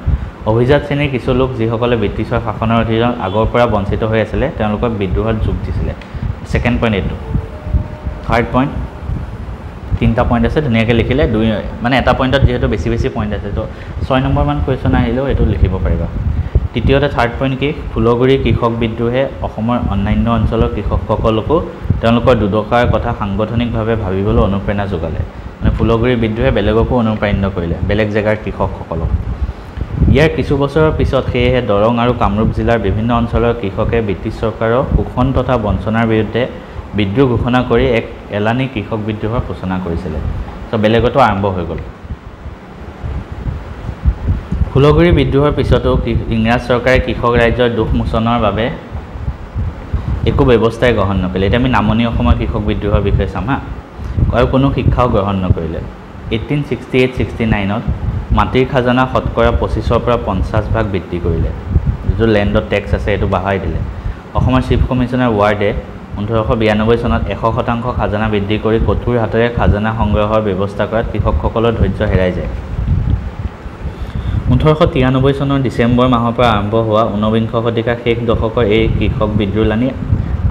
অভিজাত শ্ৰেণীৰ কিছু লোক যিসকলে ব্ৰিটিছৰ শাসনৰ অধীনত আগৰ পৰা বঞ্চিত হৈ আছিলে তেওঁলোকক বিদ্ৰোহত যোগ দিছিলে। ছেকেণ্ড পইণ্ট এইটো। থাৰ্ড পইণ্ট, তিনিটা পইণ্ট আছে, ধুনীয়াকৈ লিখিলে মানে এটা পইণ্টত যিহেতু বেছি বেছি পইণ্ট আছে তো 6 নম্বৰমান কুৱেশ্যন আহিলেও এইটো লিখিব পাৰিবা। তৃতীয়তে থাৰ্ড পইণ্ট কি, ফুলগুৰি কৃষক বিদ্ৰোহে অসমৰ অন্যান্য অঞ্চলৰ কৃষকসকলকো তেওঁলোকৰ দুৰ্দশাৰ কথা সাংগঠনিকভাৱে ভাবিবলৈ অনুপ্ৰেৰণা যোগালে। মানে ফুলগুৰি বিদ্ৰোহে বেলেগকো অনুপ্ৰাণিত কৰিলে, বেলেগ জেগাৰ কৃষকসকলক। ইয়াৰ কিছু বছৰৰ পিছত সেয়েহে দৰং আৰু কামৰূপ জিলাৰ বিভিন্ন অঞ্চলৰ কৃষকে ব্ৰিটিছ চৰকাৰৰ শোষণ তথা বঞ্চনাৰ বিৰুদ্ধে বিদ্ৰোহ ঘোষণা কৰি এক এলানি কৃষক বিদ্ৰোহৰ সূচনা কৰিছিলে। তো বেলেগতো আৰম্ভ হৈ গ'ল। ফুলগুৰি বিদ্ৰোহৰ পিছতো ইংৰাজ চৰকাৰে কৃষক ৰাইজৰ দুখমোচনৰ বাবে একো ব্যৱস্থাই গ্ৰহণ নকৰিলে। এতিয়া আমি নামনি অসমৰ কৃষক বিদ্ৰোহৰ বিষয়ে চাম হা, আৰু কোনো শিক্ষাও গ্ৰহণ নকৰিলে। 1868-69ত মাটিৰ খাজানা শতকৰা 25ৰ পৰা 50% বৃদ্ধি কৰিলে, যিটো লেণ্ডত টেক্স আছে সেইটো বঢ়াই দিলে। অসমৰ চিফ কমিছনাৰ ৱাৰ্ডে 1892 চনত 100% খাজানা বৃদ্ধি কৰি কঠোৰ হাতেৰে খাজানা সংগ্ৰহৰ ব্যৱস্থা কৰাত কৃষকসকলৰ ধৈৰ্য হেৰাই যায়। 1893 চনৰ ডিচেম্বৰ মাহৰ পৰা আৰম্ভ হোৱা 19বিংশ শতিকাৰ শেষ দশকৰ এই কৃষক বিদ্ৰোহলানি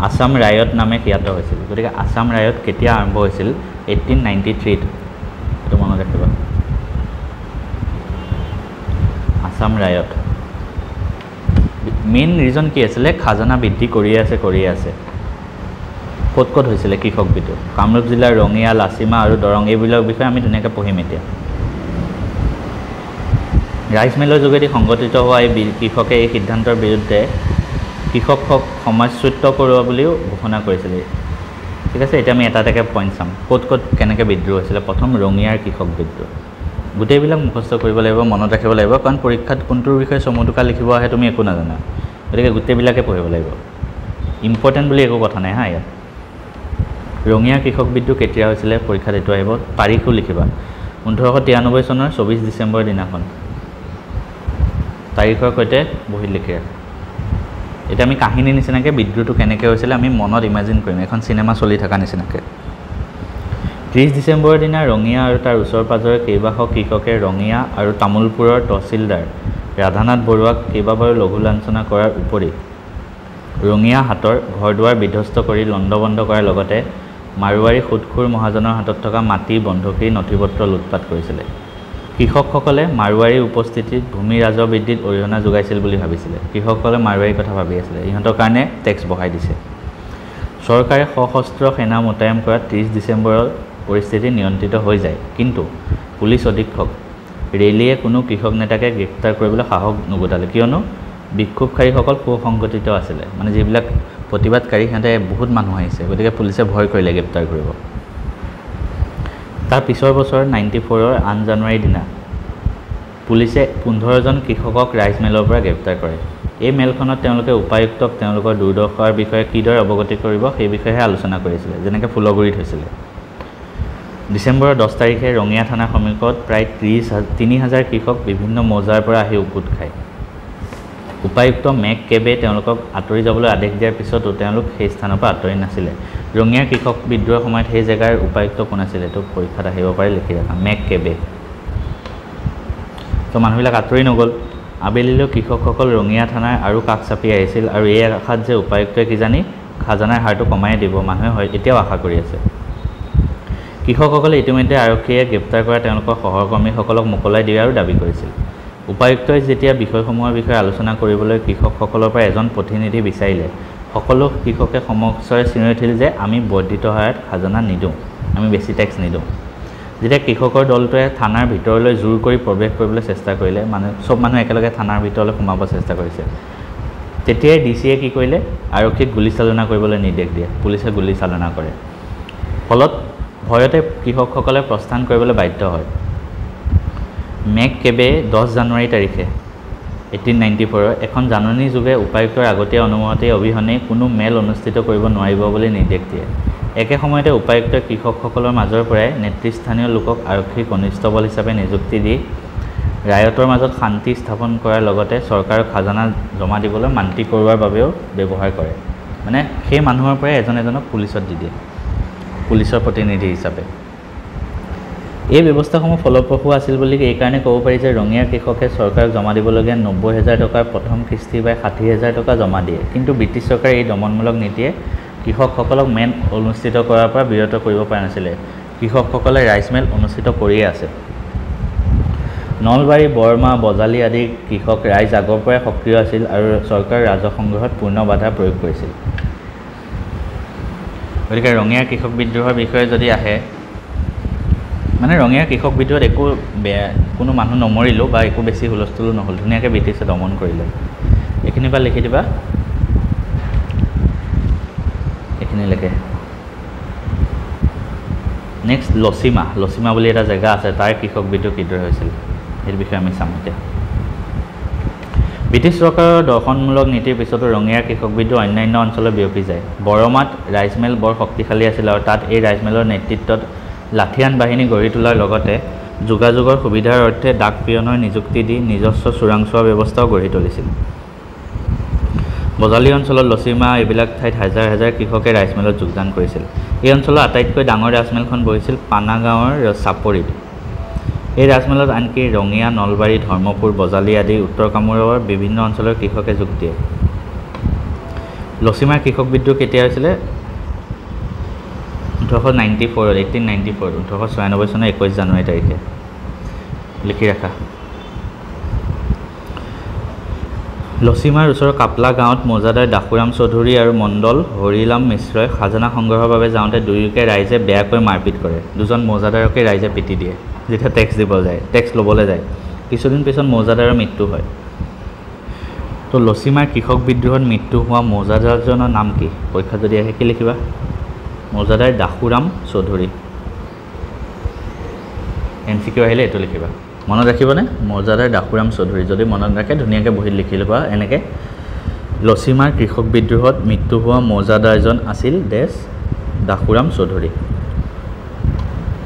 আছাম ৰায়ট নামে খ্যাত হৈছিল। গতিকে আছাম ৰায়ট কেতিয়া আৰম্ভ হৈছিল? 1893ত, এইটো মনত ৰাখিবা। আছাম ৰায়ট মেইন ৰিজন কি আছিলে? খাজানা বৃদ্ধি কৰিয়ে আছে। ক'ত ক'ত হৈছিলে কৃষক বিদ্ৰোহ? কামৰূপ জিলাৰ ৰঙিয়া, লাচিমা আৰু দৰং, এইবিলাকৰ বিষয়ে আমি ধুনীয়াকৈ পঢ়িম এতিয়া। ৰাইচ মিলৰ যোগেদি সংগঠিত হোৱা এই কৃষকে এই সিদ্ধান্তৰ বিৰুদ্ধে কৃষকক সমাজচ্যুত কৰোৱা বুলিও ঘোষণা কৰিছিলে। ঠিক আছে, এতিয়া আমি এটা এটাকৈ পইণ্ট চাম, ক'ত ক'ত কেনেকৈ বিদ্ৰোহ হৈছিলে। প্ৰথম ৰঙিয়াৰ কৃষক বিদ্ৰোহ, গোটেইবিলাক মুখস্থ কৰিব লাগিব, মনত ৰাখিব লাগিব, কাৰণ পৰীক্ষাত কোনটোৰ বিষয়ে চমুটোকা লিখিব আহে তুমি একো নাজানা, গতিকে গোটেইবিলাকে পঢ়িব লাগিব। ইম্পৰ্টেণ্ট বুলি একো কথা নাই হা ইয়াত। ৰঙিয়াৰ কৃষক বিদ্ৰোহ কেতিয়া হৈছিলে পৰীক্ষাত এইটো আহিব, তাৰিখো লিখিবা। 1893 চনৰ 24 ডিচেম্বৰ দিনাখন, তাৰিখৰ সৈতে বহীত লিখি ৰাখা। এতিয়া আমি কাহিনীৰ নিচিনাকৈ বিদ্ৰোহটো কেনেকৈ হৈছিলে আমি মনত ইমাজিন কৰিম, এখন চিনেমা চলি থকা নিচিনাকৈ। 30 ডিচেম্বৰৰ দিনা ৰঙিয়া আৰু তাৰ ওচৰ পাজৰে কেইবাশ কৃষকে ৰঙিয়া আৰু তামোলপুৰৰ তহচিলদাৰ ৰাধানাথ বৰুৱাক কেইবাবাৰো লঘু লাঞ্ছনা কৰাৰ উপৰি ৰঙিয়া হাটৰ ঘৰ দুৱাৰ বিধ্বস্ত কৰি লণ্ডভণ্ড কৰাৰ লগতে মাৰোৱাৰী সুদখোৰ মহাজনৰ হাতত থকা মাটি, বন্ধকী, নথিপত্ৰ লুটপাট কৰিছিলে। কৃষকসকলে মাৰোৱাৰীৰ উপস্থিতিত ভূমি ৰাজহ বৃদ্ধিত অৰিহণা যোগাইছিল বুলি ভাবিছিলে। কৃষকসকলে মাৰোৱাৰীৰ কথা ভাবি আছিলে, ইহঁতৰ কাৰণে টেক্স বঢ়াই দিছে। চৰকাৰে সশস্ত্ৰ সেনা মোতায়েন কৰাত 30 ডিচেম্বৰৰ পৰিস্থিতি নিয়ন্ত্ৰিত হৈ যায়, কিন্তু পুলিচ অধীক্ষক ৰেলীয়ে কোনো কৃষক নেতাকে গ্ৰেপ্তাৰ কৰিবলৈ সাহস নগোটালে, কিয়নো বিক্ষোভকাৰীসকল সুসংগঠিত আছিলে, মানে যিবিলাক প্ৰতিবাদকাৰী সিহঁতে বহুত মানুহ আহিছে, গতিকে পুলিচে ভয় কৰিলে গ্ৰেপ্তাৰ কৰিব। তাৰ পিছৰ বছৰ 94ৰ 8 জানুৱাৰীৰ দিনা পুলিচে 15জন কৃষকক ৰাইচ মিলৰ পৰা গ্ৰেপ্তাৰ কৰে। এই মেলখনত তেওঁলোকে উপায়ুক্তক তেওঁলোকৰ দুৰ্দশাৰ বিষয়ে কিদৰে অৱগতি কৰিব সেই বিষয়েহে আলোচনা কৰিছিলে, যেনেকৈ ফুলগুৰিত হৈছিলে। ডিচেম্বৰৰ 10 তাৰিখে ৰঙিয়া থানাৰ সমীপত প্ৰায় 30,000 কৃষক বিভিন্ন মৌজাৰ পৰা আহি উপোট খায়। উপায়ুক্ত মেক কেবে তেওঁলোকক আঁতৰি যাবলৈ আদেশ দিয়াৰ পিছতো তেওঁলোক সেই স্থানৰ পৰা আঁতৰি নাছিলে। ৰঙিয়াৰ কৃষক বিদ্ৰোহৰ সময়ত সেই জেগাৰ উপায়ুক্ত কোন আছিলে? এইটো পৰীক্ষাত আহিব পাৰে, লিখি ৰাখা, মেক কেবে। তো মানুহবিলাক আঁতৰি নগ'ল। আবেলিলৈ কৃষকসকল ৰঙিয়া থানাৰ আৰু কাষ চাপি আহিছিল, আৰু এই আশাত যে উপায়ুক্তই কিজানি খাজানাৰ হাৰটো কমাই দিব মানুহে এতিয়াও আশা কৰি আছে। কৃষকসকলে ইতিমধ্যে আৰক্ষীয়ে গ্ৰেপ্তাৰ কৰা তেওঁলোকৰ সহকৰ্মীসকলক মোকলাই দিয়াৰ দাবী কৰিছিল। উপায়ুক্তই যেতিয়া বিষয়সমূহৰ বিষয়ে আলোচনা কৰিবলৈ কৃষকসকলৰ পৰা এজন প্ৰতিনিধি বিচাৰিলে, সকলো কৃষকে সমস্যাৰে চিঞৰি উঠিল যে আমি বৰ্ধিত হাৰত খাজানা নিদিওঁ, আমি বেছি টেক্স নিদিওঁ। যেতিয়া কৃষকৰ দলটোৱে থানাৰ ভিতৰলৈ জোৰ কৰি প্ৰৱেশ কৰিবলৈ চেষ্টা কৰিলে, চব মানুহ একেলগে থানাৰ ভিতৰলৈ সোমাব চেষ্টা কৰিছে, তেতিয়াই ডিচিয়ে কি কৰিলে, আৰক্ষীক গুলীচালনা কৰিবলৈ নিৰ্দেশ দিয়ে। পুলিচে গুলীচালনা কৰে। ফলত ভয়তে কৃষকসকলে প্ৰস্থান কৰিবলৈ বাধ্য হয়। মেক কেবে 10 জানুৱাৰী তাৰিখে 1894 এখন জাননী যোগে উপায়ুক্তৰ আগতীয়া অনুমতি অবিহনে কোনো মেল অনুষ্ঠিত কৰিব নোৱাৰিব বুলি নিৰ্দেশ দিয়ে। একে সময়তে উপায়ুক্তই কৃষকসকলৰ মাজৰ পৰাই নেতৃস্থানীয় লোকক আৰক্ষী কনিষ্টবল হিচাপে নিযুক্তি দি ৰায়তৰ মাজত শান্তি স্থাপন কৰাৰ লগতে চৰকাৰৰ খাজানা জমা দিবলৈ মান্তি কৰোৱাৰ বাবেও ব্যৱহাৰ কৰে। মানে সেই মানুহৰ পৰাই এজন এজনক পুলিচত দি দিয়ে, পুলিচৰ প্ৰতিনিধি হিচাপে। এই ব্যৱস্থাসমূহ ফলপ্ৰসূ আছিল বুলি এইকাৰণে ক'ব পাৰি যে ৰঙিয়াৰ কৃষকে চৰকাৰক জমা দিবলগীয়া 90,000 টকাৰ প্ৰথম কিস্তি বা 60,000 টকা জমা দিয়ে। কিন্তু ব্ৰিটিছ চৰকাৰে এই দমনমূলক নীতিয়ে কৃষকসকলক মেল অনুষ্ঠিত কৰাৰ পৰা বিৰত কৰিব পৰা নাছিলে। কৃষকসকলে ৰাইচ মিল অনুষ্ঠিত কৰিয়ে আছে। নলবাৰী, বৰমা, বজালী আদি কৃষক ৰাইজ আগৰ পৰাই সক্ৰিয় আছিল আৰু চৰকাৰৰ ৰাজহ সংগ্ৰহত পূৰ্ণ বাধা প্ৰয়োগ কৰিছিল। গতিকে ৰঙিয়াৰ কৃষক বিদ্ৰোহৰ বিষয়ে যদি আহে, মানে ৰঙিয়াৰ কৃষক বিদ্ৰোহত একো বেয়া কোনো মানুহ নমৰিলেও বা একো বেছি হুলস্থুলো নহ'ল, ধুনীয়াকৈ ব্ৰিটিছে দমন কৰিলে। এইখিনিৰ পৰা লিখি দিবা, এইখিনিলৈকে। নেক্সট লচিমা বুলি এটা জেগা আছে, তাৰ কৃষক বিদ্ৰোহ কিদৰে হৈছিল সেই বিষয়ে আমি চাম এতিয়া। ব্ৰিটিছ চৰকাৰৰ দৰ্শনমূলক নীতিৰ পিছতো ৰঙিয়াৰ কৃষক বিদ্ৰোহ অন্যান্য অঞ্চলত বিয়পি যায়। বৰমাত ৰাইচ মিল বৰ শক্তিশালী আছিল আৰু তাত এই ৰাইচ মিলৰ নেতৃত্বত লাঠিয়ান বাহিনী গঢ়ি তোলাৰ লগতে যোগাযোগৰ সুবিধাৰ অৰ্থে ডাক পিয়নৰ নিযুক্তি দি নিজস্ব চোৰাংচোৱা ব্যৱস্থাও গঢ়ি তুলিছিল। বজালী অঞ্চলত লচিমা এইবিলাক ঠাইত হাজাৰ হাজাৰ কৃষকে ৰাইচ মিলত যোগদান কৰিছিল। এই অঞ্চলৰ আটাইতকৈ ডাঙৰ ৰাইচ মিলখন বহিছিল পানা গাঁৱৰ চাপৰিত। এই ৰাইচ মিলত আনকি ৰঙিয়া, নলবাৰী, ধৰ্মপুৰ, বজালী আদি উত্তৰ কামৰূপৰ বিভিন্ন অঞ্চলৰ কৃষকে যোগ দিয়ে। লচিমাৰ কৃষক বিদ্ৰোহ কেতিয়া হৈছিলে? 1894 চনৰ 21 জানুৱাৰী তাৰিখে। লিখি ৰাখা। লচিমাৰ ওচৰৰ কাপলা গাঁৱত মৌজাদাৰ দাসুৰাম চৌধুৰী আৰু মণ্ডল হৰিলাম মিশ্ৰই খাজানা সংগ্ৰহৰ বাবে যাওঁতে দুয়োকে ৰাইজে বেয়াকৈ মাৰপিট কৰে। দুজন মৌজাদাৰকে ৰাইজে পিটি দিয়ে যেতিয়া টেক্স ল'বলৈ যায়। কিছুদিন পিছত মৌজাদাৰৰ মৃত্যু হয়। তো লচিমাৰ কৃষক বিদ্ৰোহত মৃত্যু হোৱা মৌজাদাৰজনৰ নাম কি? পৰীক্ষা যদি আহে কি লিখিবা? মৌজাদাৰ দাসুৰাম চৌধুৰী। MCQ আহিলে এইটো লিখিবা, মনত ৰাখিবনে? মৌজাদাৰ দাসুৰাম চৌধুৰী। যদি মনত ৰাখে ধুনীয়াকৈ বহীত লিখি ল'বা এনেকৈ। লচিমাৰ কৃষক বিদ্ৰোহত মৃত্যু হোৱা মৌজাদাৰজন আছিল দাসুৰাম চৌধুৰী।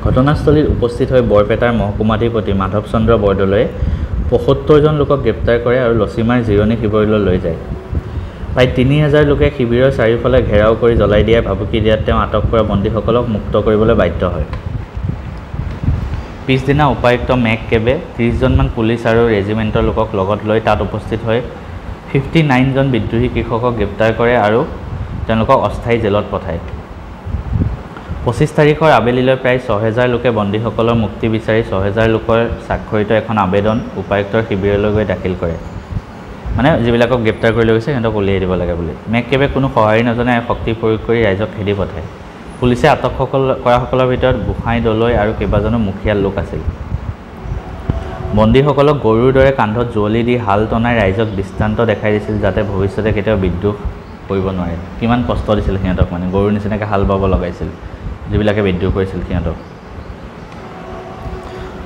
ঘটনাস্থলীত উপস্থিত হৈ বৰপেটাৰ মহকুমাধিপতি মাধৱ চন্দ্ৰ বৰদলৈয়ে ৭৫জন লোকক গ্ৰেপ্তাৰ কৰে আৰু লচিমাৰ জিৰণি শিবিৰলৈ লৈ যায়। প্ৰায় ৩,০০০ লোকে শিবিৰৰ চাৰিওফালে ঘেৰাও কৰি জ্বলাই দিয়াৰ ভাবুকি দিয়াত তেওঁ আটক কৰা বন্দীসকলক মুক্ত কৰিবলৈ বাধ্য হয়। পিছদিনা উপায়ুক্ত মেক কেবে ৩০জনমান পুলিচ আৰু ৰেজিমেণ্টৰ লোকক লগত লৈ তাত উপস্থিত হৈ 59 জন বিদ্ৰোহী কৃষকক গ্ৰেপ্তাৰ কৰে আৰু তেওঁলোকক অস্থায়ী জেলত পঠায়। 25 তাৰিখৰ আবেলিলৈ প্ৰায় ৬,০০০ লোকে বন্দীসকলৰ মুক্তি বিচাৰি ৬,০০০ লোকৰ স্বাক্ষৰিত এখন আবেদন উপায়ুক্তৰ শিবিৰলৈ গৈ দাখিল কৰে। মানে যিবিলাকক গ্ৰেপ্তাৰ কৰি লৈ গৈছে সিহঁতক উলিয়াই দিব লাগে বুলি। মেক কেবে কোনো সঁহাৰি নজনাই শক্তি প্ৰয়োগ কৰি ৰাইজক খেদি পঠায়। পুলিচে আটক কৰাসকলৰ ভিতৰত গোসাঁই দলৈ আৰু কেইবাজনো মুখীয়া লোক আছিল। বন্দীসকলক গৰুৰ দৰে কান্ধত জুৱলি দি হাল টনাই ৰাইজক দৃষ্টান্ত দেখাই দিছিল যাতে ভৱিষ্যতে কেতিয়াও বিদ্ৰোহ কৰিব নোৱাৰে। কিমান কষ্ট দিছিল সিহঁতক, মানে গৰুৰ নিচিনাকৈ হাল বাব লগাইছিল যিবিলাকে বিদ্ৰোহ কৰিছিল সিহঁতক।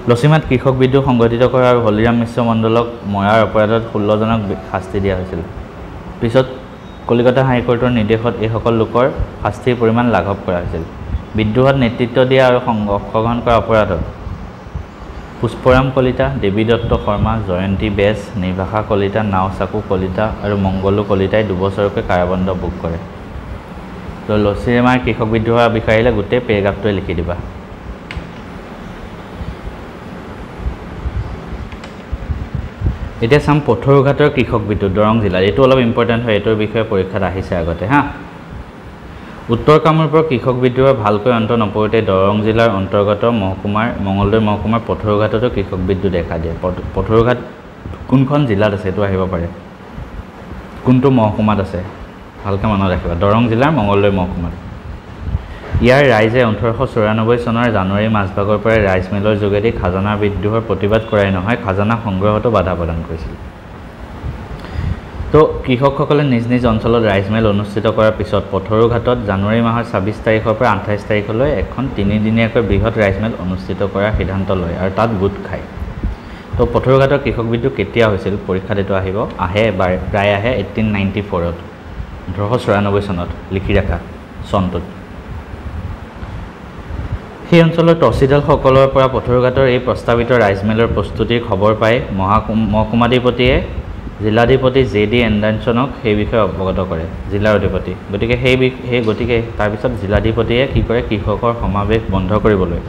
লচিমাত কৃষক বিদ্ৰোহ সংগঠিত কৰা আৰু হলিৰাম মিশ্ৰ মণ্ডলক মৰাৰ অপৰাধত 16জনক শাস্তি দিয়া হৈছিল। পিছত কলিকতা হাইকোৰ্টৰ নিৰ্দেশত এইসকল লোকৰ শাস্তিৰ পৰিমাণ লাঘৱ কৰা হৈছিল। বিদ্ৰোহত নেতৃত্ব দিয়া আৰু অংশগ্ৰহণ কৰা অপৰাধত পুষ্পৰাম কলিতা, দেৱী দত্ত শৰ্মা, জয়ন্তী বেজ, নিৰ্ভাষা কলিতা, নাওচাকু কলিতা আৰু মংগলু কলিতাই 2 বছৰকৈ কাৰাদণ্ড ভোগ কৰে। তো লচিমাৰ কৃষক বিদ্ৰোহৰ বিষয়ে আহিলে গোটেই পেৰেগ্ৰাফটোৱে লিখি দিবা। এতিয়া চাম পথৰুঘাটৰ কৃষক বিদ্ৰোহ দৰং জিলাত। এইটো অলপ ইম্পৰ্টেণ্ট হয়, এইটোৰ বিষয়ে পৰীক্ষাত আহিছে আগতে হা। উত্তৰ কামৰূপৰ কৃষক বিদ্ৰোহৰ ভালকৈ অন্ত নপৰোঁতে দৰং জিলাৰ অন্তৰ্গত মঙলদৈ মহকুমাৰ পথৰুঘাটতো কৃষক বিদ্ৰোহ দেখা দিয়ে। পথৰুঘাট কোনখন জিলাত আছে এইটো আহিব পাৰে, কোনটো মহকুমাত আছে ভালকৈ মনত ৰাখিবা। দৰং জিলাৰ মঙলদৈ মহকুমাত। ইয়াৰ ৰাইজে 1894 চনৰ জানুৱাৰী মাজভাগৰ পৰা ৰাইচ মিলৰ যোগেদি খাজানা বিদ্ৰোহৰ প্ৰতিবাদ কৰাই নহয় খাজানা সংগ্ৰহতো বাধা প্ৰদান কৰিছিল। তো কৃষকসকলে নিজ নিজ অঞ্চলত ৰাইচ মিল অনুষ্ঠিত কৰাৰ পিছত পথৰুঘাটত জানুৱাৰী মাহৰ 26 তাৰিখৰ পৰা 28 তাৰিখলৈ এখন 3দিনীয়াকৈ বৃহৎ ৰাইচ মিল অনুষ্ঠিত কৰাৰ সিদ্ধান্ত লয় আৰু তাত গোট খায়। তো পথৰুঘাটৰ কৃষক বিদ্ৰোহ কেতিয়া হৈছিল পৰীক্ষাত এইটো আহে প্ৰায় আহে 1894ত 1894 চনত লিখি ৰাখা চনটোত। সেই অঞ্চলৰ তহচিলদাৰসকলৰ পৰা পথৰুঘাটৰ এই প্ৰস্তাৱিত ৰাইচ মিলৰ প্ৰস্তুতিৰ খবৰ পাই মহকুমাধিপতিয়ে জিলাধিপতি JD এণ্ডাৰছনক সেই বিষয়ে অৱগত কৰে, জিলাৰ অধিপতি। গতিকে তাৰপিছত জিলাধিপতিয়ে কি কৰে, কৃষকৰ সমাৱেশ বন্ধ কৰিবলৈ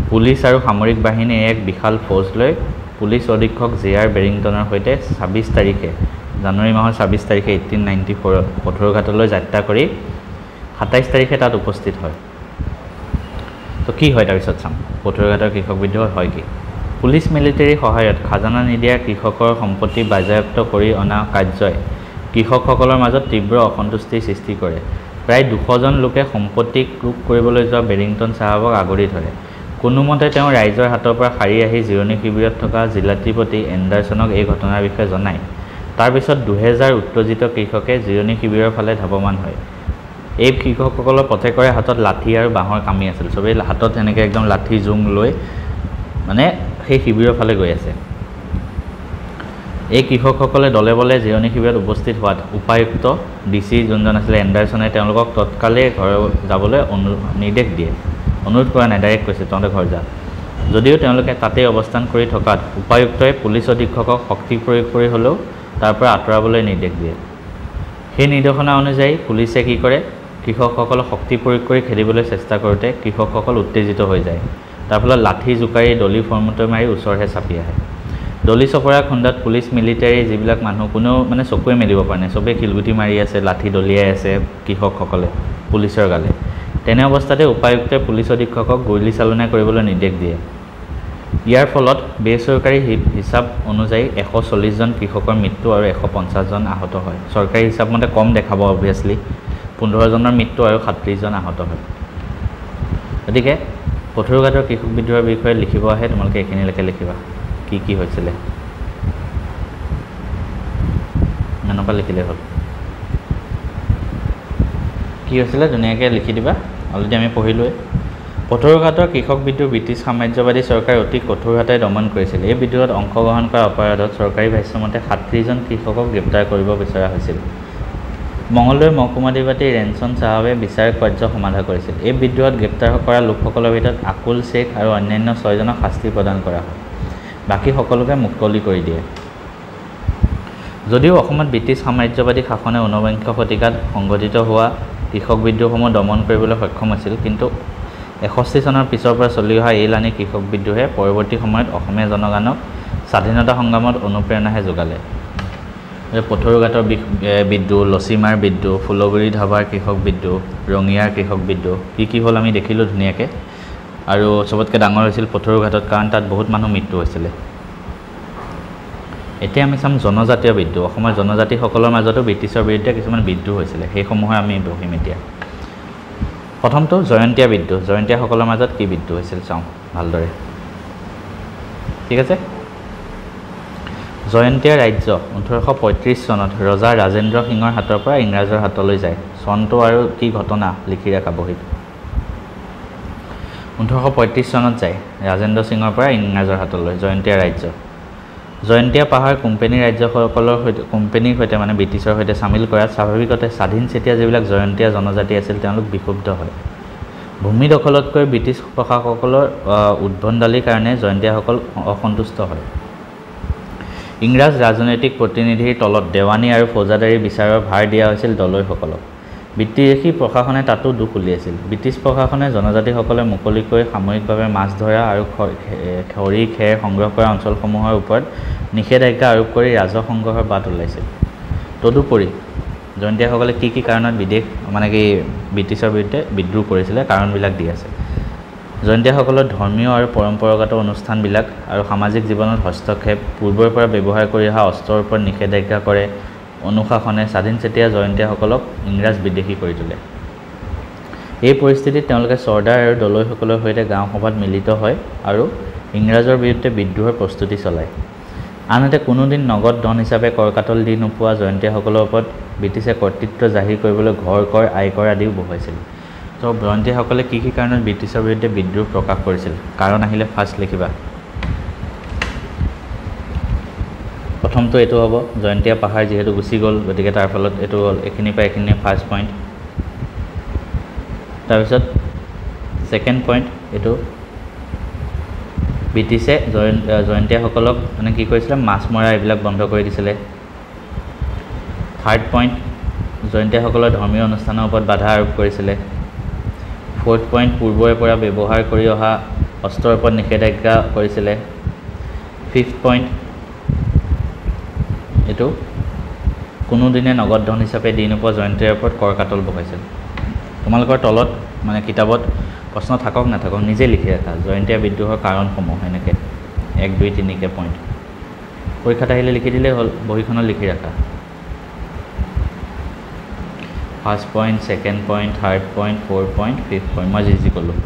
পুলিচ আৰু সামৰিক বাহিনীৰ এক বিশাল ফৌজ লৈ পুলিচ অধীক্ষক JR বেৰিংটনৰ সৈতে 26 তাৰিখে জানুৱাৰী মাহৰ 26 তাৰিখে 1894ত পথৰুঘাটলৈ যাত্ৰা কৰি 27 তাৰিখে তাত উপস্থিত হয়। তো কি হয় তাৰপিছত চাম পথৰুঘাটৰ কৃষক বিদ্ৰোহ হয় কি। পুলিচ মিলিটাৰীৰ সহায়ত খাজানা নিদিয়া কৃষকৰ সম্পত্তি বাজেয়াপ্ত কৰি অনা কাৰ্যই কৃষকসকলৰ মাজত তীব্ৰ অসন্তুষ্টিৰ সৃষ্টি কৰে। প্ৰায় 200জন লোকে সম্পত্তি ক্ৰোক কৰিবলৈ যোৱা বেৰিংটন চাহাবক আগুৰি ধৰে। কোনোমতে তেওঁ ৰাইজৰ হাতৰ পৰা সাৰি আহি জিৰণি শিবিৰত থকা জিলাধিপতি এণ্ডাৰছনক এই ঘটনাৰ বিষয়ে জনায়। তাৰপিছত 2000 উত্তেজিত কৃষকে জিৰণি শিবিৰৰ ফালে ধাৱমান হয়। এই কৃষকসকলৰ পথেকৰে হাতত লাঠি আৰু বাঁহৰ কামি আছিল। চবেই হাতত এনেকৈ একদম লাঠি জোং লৈ মানে সেই শিবিৰৰ ফালে গৈ আছে। এই কৃষকসকলে দলে বলে জিৰণি শিবিৰত উপস্থিত হোৱাত উপায়ুক্ত DC যোনজন আছিলে এণ্ডাৰছনে তেওঁলোকক তৎকালে ঘৰ যাবলৈ নিৰ্দেশ দিয়ে। অনুৰোধ কৰা নাই, ডাইৰেক্ট কৈছে তহঁতে ঘৰ যা। যদিও তেওঁলোকে তাতেই অৱস্থান কৰি থকাত উপায়ুক্তই পুলিচ অধীক্ষকক শক্তি প্ৰয়োগ কৰি হ'লেও তাৰ পৰা আঁতৰাবলৈ নিৰ্দেশ দিয়ে। সেই নিৰ্দেশনা অনুযায়ী পুলিচে কি কৰে, কৃষকসকলক শক্তি প্ৰয়োগ কৰি খেদিবলৈ চেষ্টা কৰোঁতে কৃষকসকল উত্তেজিত হৈ যায়। তাৰ ফলত লাঠি জোকাৰি দলি ফৰ্মুটে মাৰি ওচৰহে চাপি আহে। দলি চপৰা খুন্দাত পুলিচ মিলিটাৰী যিবিলাক মানুহ কোনেও মানে চকুৱে মেলিব পৰা নাই, চবেই শিলগুটি মাৰি আছে, লাঠি দলিয়াই আছে কৃষকসকলে পুলিচৰ গালে। তেনে অৱস্থাতে উপায়ুক্তে পুলিচ অধীক্ষকক গুলীচালনা কৰিবলৈ নিৰ্দেশ দিয়ে। ইয়াৰ ফলত বেচৰকাৰী হিচাপ অনুযায়ী 140জন কৃষকৰ মৃত্যু আৰু 150জন আহত হয়। চৰকাৰী হিচাপ মতে কম দেখাব অবভিয়াছলি, 15জনৰ মৃত্যু আৰু 37জন আহত হয়। গতিকে পথৰুঘাটৰ কৃষক বিদ্ৰোহৰ বিষয়ে লিখিব আহে তোমালোকে এইখিনিলৈকে লিখিবা কি হৈছিলে, ইমানৰ পৰা লিখিলে হ'ল। কি হৈছিলে ধুনীয়াকৈ লিখি দিবা, অলৰেডি আমি পঢ়িলোৱে। পথৰুঘাটৰ কৃষক বিদ্ৰোহ ব্ৰিটিছ সাম্ৰাজ্যবাদী চৰকাৰে অতি কঠোৰভাৱে দমন কৰিছিল। এই বিদ্ৰোহত অংশগ্ৰহণ কৰা অপৰাধত চৰকাৰী ভাষ্যমতে 37জন কৃষকক গ্ৰেপ্তাৰ কৰিব বিচৰা হৈছিল। মঙলদৈ মহকুমাধিপতি ৰেনছন চাহাবে বিচাৰ কাৰ্য সমাধা কৰিছিল। এই বিদ্ৰোহত গ্ৰেপ্তাৰ কৰা লোকসকলৰ ভিতৰত আকুল শ্বেখ আৰু অন্যান্য 6জনক শাস্তি প্ৰদান কৰা হয়, বাকী সকলোকে মুকলি কৰি দিয়ে। যদিও অসমত ব্ৰিটিছ সাম্ৰাজ্যবাদী শাসনে 19বিংশ শতিকাত সংঘটিত হোৱা কৃষক বিদ্ৰোহসমূহ দমন কৰিবলৈ সক্ষম হৈছিল, কিন্তু 61 চনৰ পিছৰ পৰা চলি অহা এইলানি কৃষক বিদ্ৰোহে পৰৱৰ্তী সময়ত অসমীয়া জনগণক স্বাধীনতা সংগ্ৰামত অনুপ্ৰেৰণাহে যোগালে। পথৰুঘাটৰ বিদ্ৰোহ, লচিমাৰ বিদ্ৰোহ, ফুলগুৰি ধাবাৰ কৃষক বিদ্ৰোহ, ৰঙিয়াৰ কৃষক বিদ্ৰোহ কি হ'ল আমি দেখিলোঁ ধুনীয়াকৈ। আৰু চবতকৈ ডাঙৰ হৈছিল পথৰুঘাটত, কাৰণ তাত বহুত মানুহ মৃত্যু হৈছিলে। এতিয়া আমি চাম জনজাতীয় বিদ্ৰোহ। অসমৰ জনজাতিসকলৰ মাজতো ব্ৰিটিছৰ বিৰুদ্ধে কিছুমান বিদ্ৰোহ হৈছিলে, সেইসমূহে আমি বহিম এতিয়া। প্ৰথমটো জয়ন্তীয়া বিদ্ৰোহ। জয়ন্তীয়াসকলৰ মাজত কি বিদ্ৰোহ হৈছিল চাওঁ ভালদৰে, ঠিক আছে। জয়ন্তীয়া ৰাজ্য 1835 চনত ৰজা ৰাজেন্দ্ৰ সিঙৰ হাতৰ পৰা ইংৰাজৰ হাতলৈ যায়। চনটো আৰু কি ঘটনা লিখি ৰাখা বহীত। 1835 চনত যায় ৰাজেন্দ্ৰ সিঙৰ পৰা ইংৰাজৰ হাতলৈ জয়ন্তীয়া ৰাজ্য। জয়ন্তীয়া পাহাৰ কোম্পানীৰ সৈতে মানে ব্ৰিটিছৰ সৈতে চামিল কৰাত স্বাভাৱিকতে স্বাধীন চেতিয়া যিবিলাক জয়ন্তীয়া জনজাতি আছিল তেওঁলোক বিক্ষুব্ধ হয়। ভূমি দখলতকৈ ব্ৰিটিছ প্ৰশাসকসকলৰ উদ্ভণ্ডালিৰ কাৰণে জয়ন্তীয়াসকল অসন্তুষ্ট হয়। ইংৰাজ ৰাজনৈতিক প্ৰতিনিধিৰ তলত দেৱানী আৰু ফৌজাদাৰী বিচাৰৰ ভাৰ দিয়া হৈছিল দলৈসকলক। ব্ৰিটিছ প্ৰশাসনে তাতো দুখ উলিয়াইছিল। ব্ৰিটিছ প্ৰশাসনে জনজাতিসকলে মুকলিকৈ সাময়িকভাৱে মাছ ধৰা আৰু খৰি খেৰ সংগ্ৰহ কৰা অঞ্চলসমূহৰ ওপৰত নিষেধাজ্ঞা আৰোপ কৰি ৰাজহ সংগ্ৰহৰ বাট ওলাইছিল। তদুপৰি জয়ন্তীয়াসকলে কি কাৰণত ব্ৰিটিছৰ বিৰুদ্ধে বিদ্ৰোহ কৰিছিলে কাৰণবিলাক দি আছে। জয়ন্তীয়াসকলৰ ধৰ্মীয় আৰু পৰম্পৰাগত অনুষ্ঠানবিলাক আৰু সামাজিক জীৱনত হস্তক্ষেপ, পূৰ্বৰ পৰা ব্যৱহাৰ কৰি অহা অস্ত্ৰৰ ওপৰত নিষেধাজ্ঞা কৰে, অনুশাসনে স্বাধীন চেতিয়া জয়ন্তীয়াসকলক ইংৰাজ বিদ্বেষী কৰি তোলে। এই পৰিস্থিতিত তেওঁলোকে চৰ্দাৰ আৰু দলৈসকলৰ সৈতে গাঁও সভাত মিলিত হয় আৰু ইংৰাজৰ বিৰুদ্ধে বিদ্ৰোহৰ প্ৰস্তুতি চলায়। আনহাতে কোনোদিন নগদ ধন হিচাপে কৰকাটল দি নোপোৱা জয়ন্তীয়াসকলৰ ওপৰত ব্ৰিটিছে কৰ্তৃত্ব জাহিৰ কৰিবলৈ ঘৰ কৰ আয়কৰ আদিও বহুৱাইছিল। তো জয়ন্তীয়াসকলে কি কাৰণত ব্ৰিটিছৰ বিৰুদ্ধে বিদ্ৰোহ প্ৰকাশ কৰিছিল? কাৰণ আহিলে ফাৰ্ষ্ট লিখিবা। প্ৰথমটো এইটো হ'ব, জয়ন্তীয়া পাহাৰ যিহেতু গুচি গ'ল, গতিকে তাৰ ফলত এইটো হ'ল, এইখিনিৰ পৰা এইখিনিয়ে ফাৰ্ষ্ট পইণ্ট। তাৰপিছত ছেকেণ্ড পইণ্ট, এইটো ব্ৰিটিছে জয়ন্তীয়াসকলক মানে কি কৰিছিলে, মাছ মৰা এইবিলাক বন্ধ কৰি দিছিলে। থাৰ্ড পইণ্ট, জয়ন্তীয়াসকলৰ ধৰ্মীয় অনুষ্ঠানৰ ওপৰত বাধা আৰোপ কৰিছিলে। ফ'ৰ্থ পইণ্ট, পূৰ্বৰে পৰা ব্যৱহাৰ কৰি অহা অস্ত্ৰৰ ওপৰত নিষেধাজ্ঞা কৰিছিলে। ফিফ্থ পইণ্ট, এইটো কোনোদিনে নগদ ধন হিচাপে দি নোপোৱা জয়ন্তীয়াৰ ওপৰত কৰকাটল বহাইছিল। তোমালোকৰ তলত মানে কিতাপত প্ৰশ্ন থাকক নাথাকক নিজে লিখি ৰাখা, জয়ন্তীয়া বিদ্ৰোহৰ কাৰণসমূহ এনেকৈ 1, 2, 3কে পইণ্ট। পৰীক্ষাত আহিলে লিখি দিলেই হ'ল, বহীখনত লিখি ৰাখা। First point, second point, third point, fourth point, fifth point, মই যি ক'লোঁ।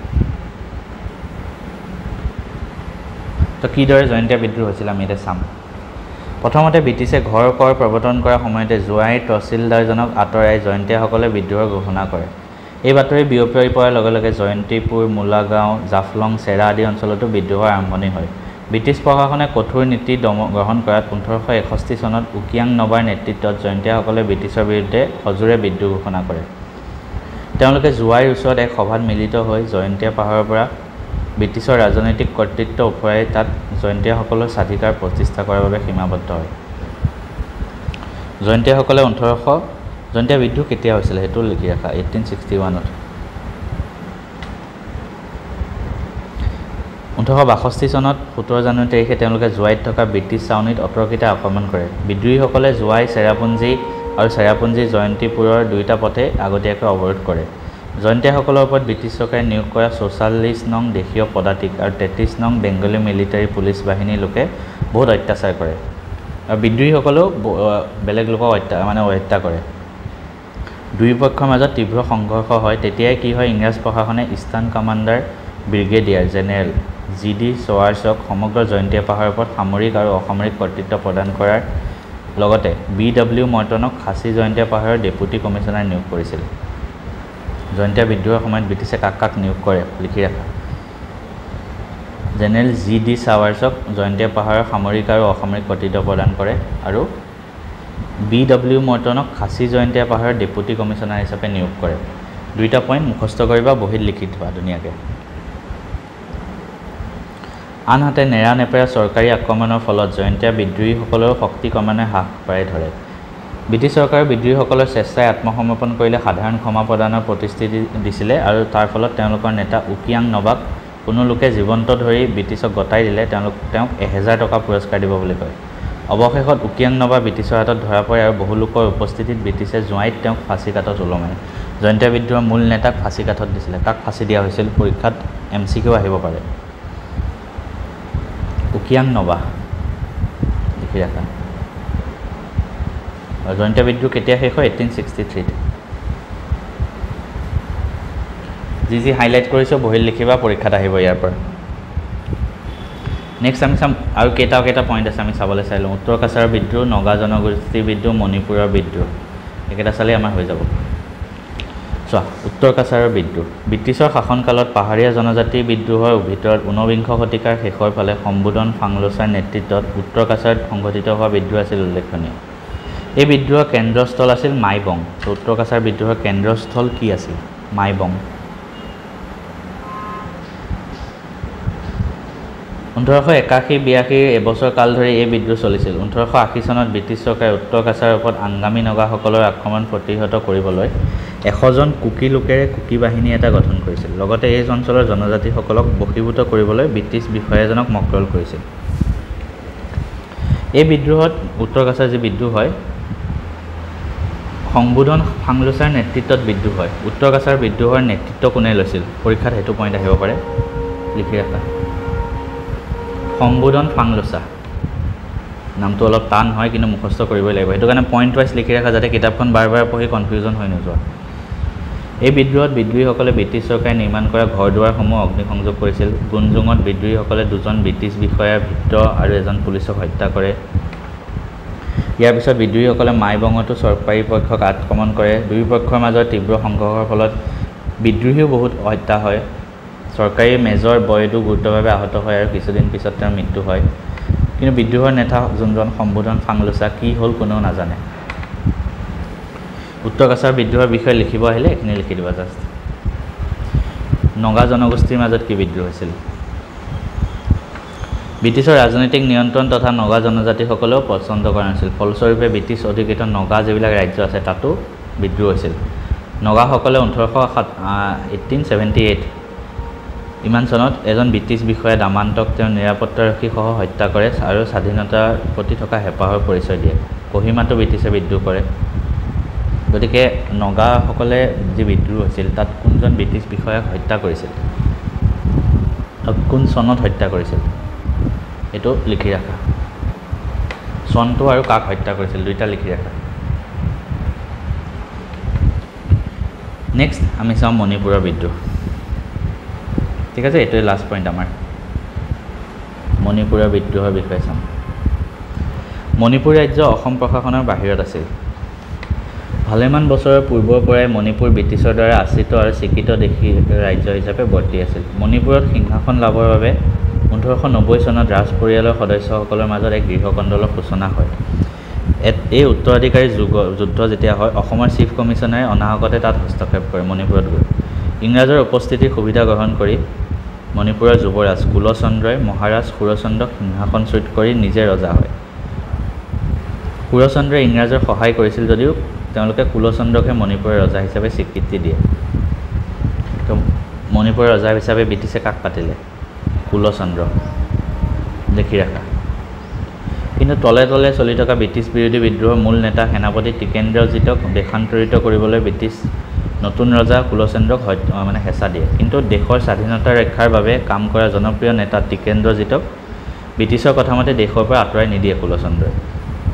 তো কিদৰে জয়ন্তীয়া বিদ্ৰোহ হৈছিল আমি এতিয়া চাম। প্ৰথমতে ব্ৰিটিছে ঘৰ কৰ প্ৰৱৰ্তন কৰাৰ সময়তে জোৱাইৰ তহচিলদাৰজনক আঁতৰাই জয়ন্তীয়াসকলে বিদ্ৰোহৰ ঘোষণা কৰে। এই বাতৰি বিয়পি পৰাৰ লগে লগে জয়ন্তীপুৰ, মোলাগাঁও, জাফলং, চেৰা আদি অঞ্চলতো বিদ্ৰোহৰ আৰম্ভণি হয়। ব্ৰিটিছ প্ৰশাসনে কঠোৰ নীতি গ্ৰহণ কৰাত 1861 চনত উকিয়াং নবাৰ নেতৃত্বত জয়ন্তীয়াসকলে ব্ৰিটিছৰ বিৰুদ্ধে সজোৰে বিদ্ৰোহ ঘোষণা কৰে। তেওঁলোকে জোৱাইৰ ওচৰত এক সভাত মিলিত হৈ জয়ন্তীয়া পাহাৰৰ পৰা ব্ৰিটিছৰ ৰাজনৈতিক কৰ্তৃত্ব উফৰাই তাত জয়ন্তীয়াসকলৰ স্বাধিকাৰ প্ৰতিষ্ঠা কৰাৰ বাবে সীমাবদ্ধ হয়। জয়ন্তীয়াসকলে জয়ন্তীয়া বিদ্ৰোহ কেতিয়া হৈছিলে সেইটো লিখি ৰাখা, 1861ত। 1862 চনত 17 জানুৱাৰী তাৰিখে তেওঁলোকে জোৱাইত থকা ব্ৰিটিছ ছাউনীত অতৰ্কিতে আক্ৰমণ কৰে। বিদ্ৰোহীসকলে জোৱাই, চেৰাপুঞ্জী আৰু চেৰাপুঞ্জী জয়ন্তীপুৰৰ দুয়োটা পথে আগতীয়াকৈ অৱৰোধ কৰে। জয়ন্তীয়াসকলৰ ওপৰত ব্ৰিটিছ চৰকাৰে নিয়োগ কৰা 44 নং দেশীয় পদাতিক আৰু 33 নং বেংগলী মিলিটাৰী পুলিচ বাহিনীৰ লোকে বহুত অত্যাচাৰ কৰে আৰু বিদ্ৰোহীসকলেও বেলেগ লোকক হত্যা কৰে। দুই পক্ষৰ মাজত তীব্ৰ সংঘৰ্ষ হয়। তেতিয়াই কি হয়, ইংৰাজ প্ৰশাসনে eastern commander brigadier general GD চৱাৰ্ছক সমগ্ৰ জয়ন্তীয়া পাহাৰৰ ওপৰত সামৰিক আৰু অসামৰিক কৰ্তৃত্ব প্ৰদান কৰাৰ লগতে BW মৰ্টনক খাচী জয়ন্তীয়া পাহাৰৰ ডেপুটি কমিশ্যনাৰ নিয়োগ কৰিছিল। জয়ন্তীয়া বিদ্ৰোহৰ সময়ত ব্ৰিটিছে কাক কাক নিয়োগ কৰে লিখি ৰাখা। জেনেৰেল GD চৱাৰ্ছক জয়ন্তীয়া পাহাৰৰ সামৰিক আৰু অসামৰিক কৰ্তৃত্ব প্ৰদান কৰে আৰু BW মৰ্টনক খাচী জয়ন্তীয়া পাহাৰৰ ডেপুটি কমিশ্যনাৰ হিচাপে নিয়োগ কৰে। দুইটা পইণ্ট মুখস্থ কৰিবা, বহীত লিখি থোৱা ধুনীয়াকৈ। আনহাতে নেৰানেপেৰা চৰকাৰী আক্ৰমণৰ ফলত জয়ন্তীয়া বিদ্ৰোহীসকলৰ শক্তি ক্ৰমান্বয়ে হ্ৰাস পাই ধৰে। ব্ৰিটিছ চৰকাৰে বিদ্ৰোহীসকলৰ চেষ্টাই আত্মসমৰ্পণ কৰিলে সাধাৰণ ক্ষমা প্ৰদানৰ প্ৰতিশ্ৰুতি দিছিলে আৰু তাৰ ফলত তেওঁলোকৰ নেতা উকিয়াং নবাক কোনো লোকে জীৱন্ত ধৰি ব্ৰিটিছক গতাই দিলে তেওঁক 1000 টকা পুৰস্কাৰ দিব বুলি কয়। অৱশেষত উকিয়াং নবা ব্ৰিটিছৰ হাতত ধৰা পৰে আৰু বহু লোকৰ উপস্থিতিত ব্ৰিটিছে জোৱাইত তেওঁক ফাঁচী কাঠত ওলমায়। জয়ন্তীয়া বিদ্ৰোহৰ মূল নেতাক ফাঁচী কাঠত দিছিলে। কাক ফাঁচী দিয়া হৈছিল? পৰীক্ষাত MCQ আহিব পাৰে। উকিয়াং নবা লিখি ৰাখা। জয়ন্তীয়া বিদ্ৰোহ কেতিয়া শেষ হয়? 1863ত। যি হাইলাইট কৰিছোঁ বহীত লিখিবা, পৰীক্ষাত আহিব ইয়াৰ পৰা। নেক্সট আমি চাম আৰু কেইটা পইণ্ট আছে আমি চাবলৈ চাই লওঁ। উত্তৰ কাছাৰৰ বিদ্ৰোহ, নগা জনগোষ্ঠীৰ বিদ্ৰোহ, মণিপুৰৰ বিদ্ৰোহ, এইকেইটা চালেই আমাৰ হৈ যাব। চোৱা, উত্তৰ কাছাৰৰ বিদ্ৰোহ। ব্ৰিটিছৰ শাসনকালত পাহাৰীয়া জনজাতিৰ বিদ্ৰোহৰ ভিতৰত 19বিংশ শতিকাৰ শেষৰ ফালে সম্বোধন ফাংলোছাৰ নেতৃত্বত উত্তৰ কাছাৰত সংঘটিত হোৱা বিদ্ৰোহ আছিল উল্লেখনীয়। এই বিদ্ৰোহৰ কেন্দ্ৰস্থল আছিল মাইবং। উত্তৰ কাছাৰ বিদ্ৰোহৰ কেন্দ্ৰস্থল কি আছিল? মাইবং। 1881-82 এবছৰ কাল ধৰি এই বিদ্ৰোহ চলিছিল। 1880 চনত ব্ৰিটিছ চৰকাৰে উত্তৰ কাছাৰৰ ওপৰত আংগামী নগাসকলৰ আক্ৰমণ প্ৰতিহত কৰিবলৈ 100 জন কুকি লোকেৰে কুকি বাহিনী এটা গঠন কৰিছিল। লগতে এই অঞ্চলৰ জনজাতিসকলক বশীভূত কৰিবলৈ ব্ৰিটিছ বিষয়া এজনক মকৰল কৰিছিল। এই বিদ্ৰোহত উত্তৰ কাছাৰ যি বিদ্ৰোহ হয়, সম্বোধন ফাংলোছাৰ নেতৃত্বত বিদ্ৰোহ হয়। উত্তৰ কাছাৰ বিদ্ৰোহৰ নেতৃত্ব কোনে লৈছিল? পৰীক্ষাত সেইটো পইণ্ট আহিব পাৰে, লিখি ৰাখা। সম্বোধন ফাংলোছা। নামটো অলপ টান হয় কিন্তু মুখস্থ কৰিবই লাগিব, সেইটো কাৰণে পইণ্ট ৱাইজ লিখি ৰাখা যাতে কিতাপখন বাৰ বাৰ পঢ়ি কনফিউজন হৈ নোযোৱা। এই বিদ্ৰোহত বিদ্ৰোহীসকলে ব্ৰিটিছ চৰকাৰে নিৰ্মাণ কৰা ঘৰ দুৱাৰসমূহ অগ্নিসংযোগ কৰিছিল। গুঞ্জুঙত বিদ্ৰোহীসকলে 2জন ব্ৰিটিছ বিষয়াৰ ভিত্ৰ আৰু এজন পুলিচক হত্যা কৰে। ইয়াৰ পিছত বিদ্ৰোহীসকলে মাইবঙতো চৰকাৰী পক্ষক আক্ৰমণ কৰে। দুয়ো পক্ষৰ মাজৰ তীব্ৰ সংঘৰ্ষৰ ফলত বিদ্ৰোহীও বহুত হত্যা হয়। চৰকাৰী মেজৰ বয়দো গুৰুতৰভাৱে আহত হয় আৰু কিছুদিন পিছত তেওঁৰ মৃত্যু হয়। কিন্তু বিদ্ৰোহৰ নেতা যোনজন সম্বোধন ফাংলোচা কি হ'ল কোনেও নাজানে। উত্তৰ কাছাৰ বিদ্ৰোহৰ বিষয়ে লিখিব আহিলে এইখিনি লিখি দিবা জাষ্ট। নগা জনগোষ্ঠীৰ মাজত কি বিদ্ৰোহ হৈছিল? ব্ৰিটিছৰ ৰাজনৈতিক নিয়ন্ত্ৰণ তথা নগা জনজাতিসকলেও পচন্দ কৰা নাছিল। ফলস্বৰূপে ব্ৰিটিছ অধিকৃত নগা যিবিলাক ৰাজ্য আছে তাতো বিদ্ৰোহ হৈছিল। নগাসকলে 1878 ইমান চনত এজন ব্ৰিটিছ বিষয়া দামান্তক তেওঁৰ নিৰাপত্তাৰক্ষীসহ হত্যা কৰে আৰু স্বাধীনতাৰ প্ৰতি থকা হেঁপাহৰ পৰিচয় দিয়ে। কহিমাতো ব্ৰিটিছে বিদ্ৰোহ কৰে। গতিকে নগাসকলে যি বিদ্ৰোহ হৈছিল তাত কোনজন ব্ৰিটিছ বিষয়াক হত্যা কৰিছিল, কোন চনত হত্যা কৰিছিল এইটো লিখি ৰাখা। চনটো আৰু কাক হত্যা কৰিছিল দুইটা লিখি ৰাখা। নেক্সট আমি চাওঁ মণিপুৰৰ বিদ্ৰোহ। ঠিক আছে, এইটোৱে লাষ্ট পইণ্ট আমাৰ মণিপুৰৰ বিদ্ৰোহৰ বিষয়ে চাম। মণিপুৰ ৰাজ্য অসম প্ৰশাসনৰ বাহিৰত আছিল। ভালেমান বছৰৰ পূৰ্বৰ পৰাই মণিপুৰ ব্ৰিটিছৰ দ্বাৰা আশ্ৰিত আৰু স্বীকৃত দেশী ৰাজ্য হিচাপে বৰ্তি আছিল। মণিপুৰত সিংহাসন লাভৰ বাবে 1890 চনত ৰাজ পৰিয়ালৰ সদস্যসকলৰ মাজত এক গৃহকন্দলৰ সূচনা হয়। এই উত্তৰাধিকাৰী যুদ্ধ যেতিয়া হয় অসমৰ চিফ কমিশ্যনাৰে অনাহকতে তাত হস্তক্ষেপ কৰে। মণিপুৰত গৈ ইংৰাজৰ উপস্থিতিৰ সুবিধা গ্ৰহণ কৰি মণিপুৰৰ যুৱৰাজ কুলচন্দ্ৰই মহাৰাজ সুৰচন্দ্ৰক সিংহাসনচ্যুত কৰি নিজে ৰজা হয়। সুৰচন্দ্ৰই ইংৰাজৰ সহায় কৰিছিল যদিও তেওঁলোকে কুলচন্দ্ৰকহে মণিপুৰৰ ৰজা হিচাপে স্বীকৃতি দিয়ে। তো মণিপুৰৰ ৰজা হিচাপে ব্ৰিটিছে কাক পাতিলে? কুলচন্দ্ৰ। লিখি ৰাখা। কিন্তু তলে তলে চলি থকা ব্ৰিটিছ বিৰোধী বিদ্ৰোহৰ মূল নেতা সেনাপতি টিকেন্দ্ৰজিতক দেশান্তৰিত কৰিবলৈ ব্ৰিটিছ নতুন ৰজা কুলচন্দ্ৰক হেঁচা দিয়ে। কিন্তু দেশৰ স্বাধীনতা ৰক্ষাৰ বাবে কাম কৰা জনপ্ৰিয় নেতা টিকেন্দ্ৰজিতক ব্ৰিটিছৰ কথামতে দেশৰ পৰা আঁতৰাই নিদিয়ে কুলচন্দ্ৰই।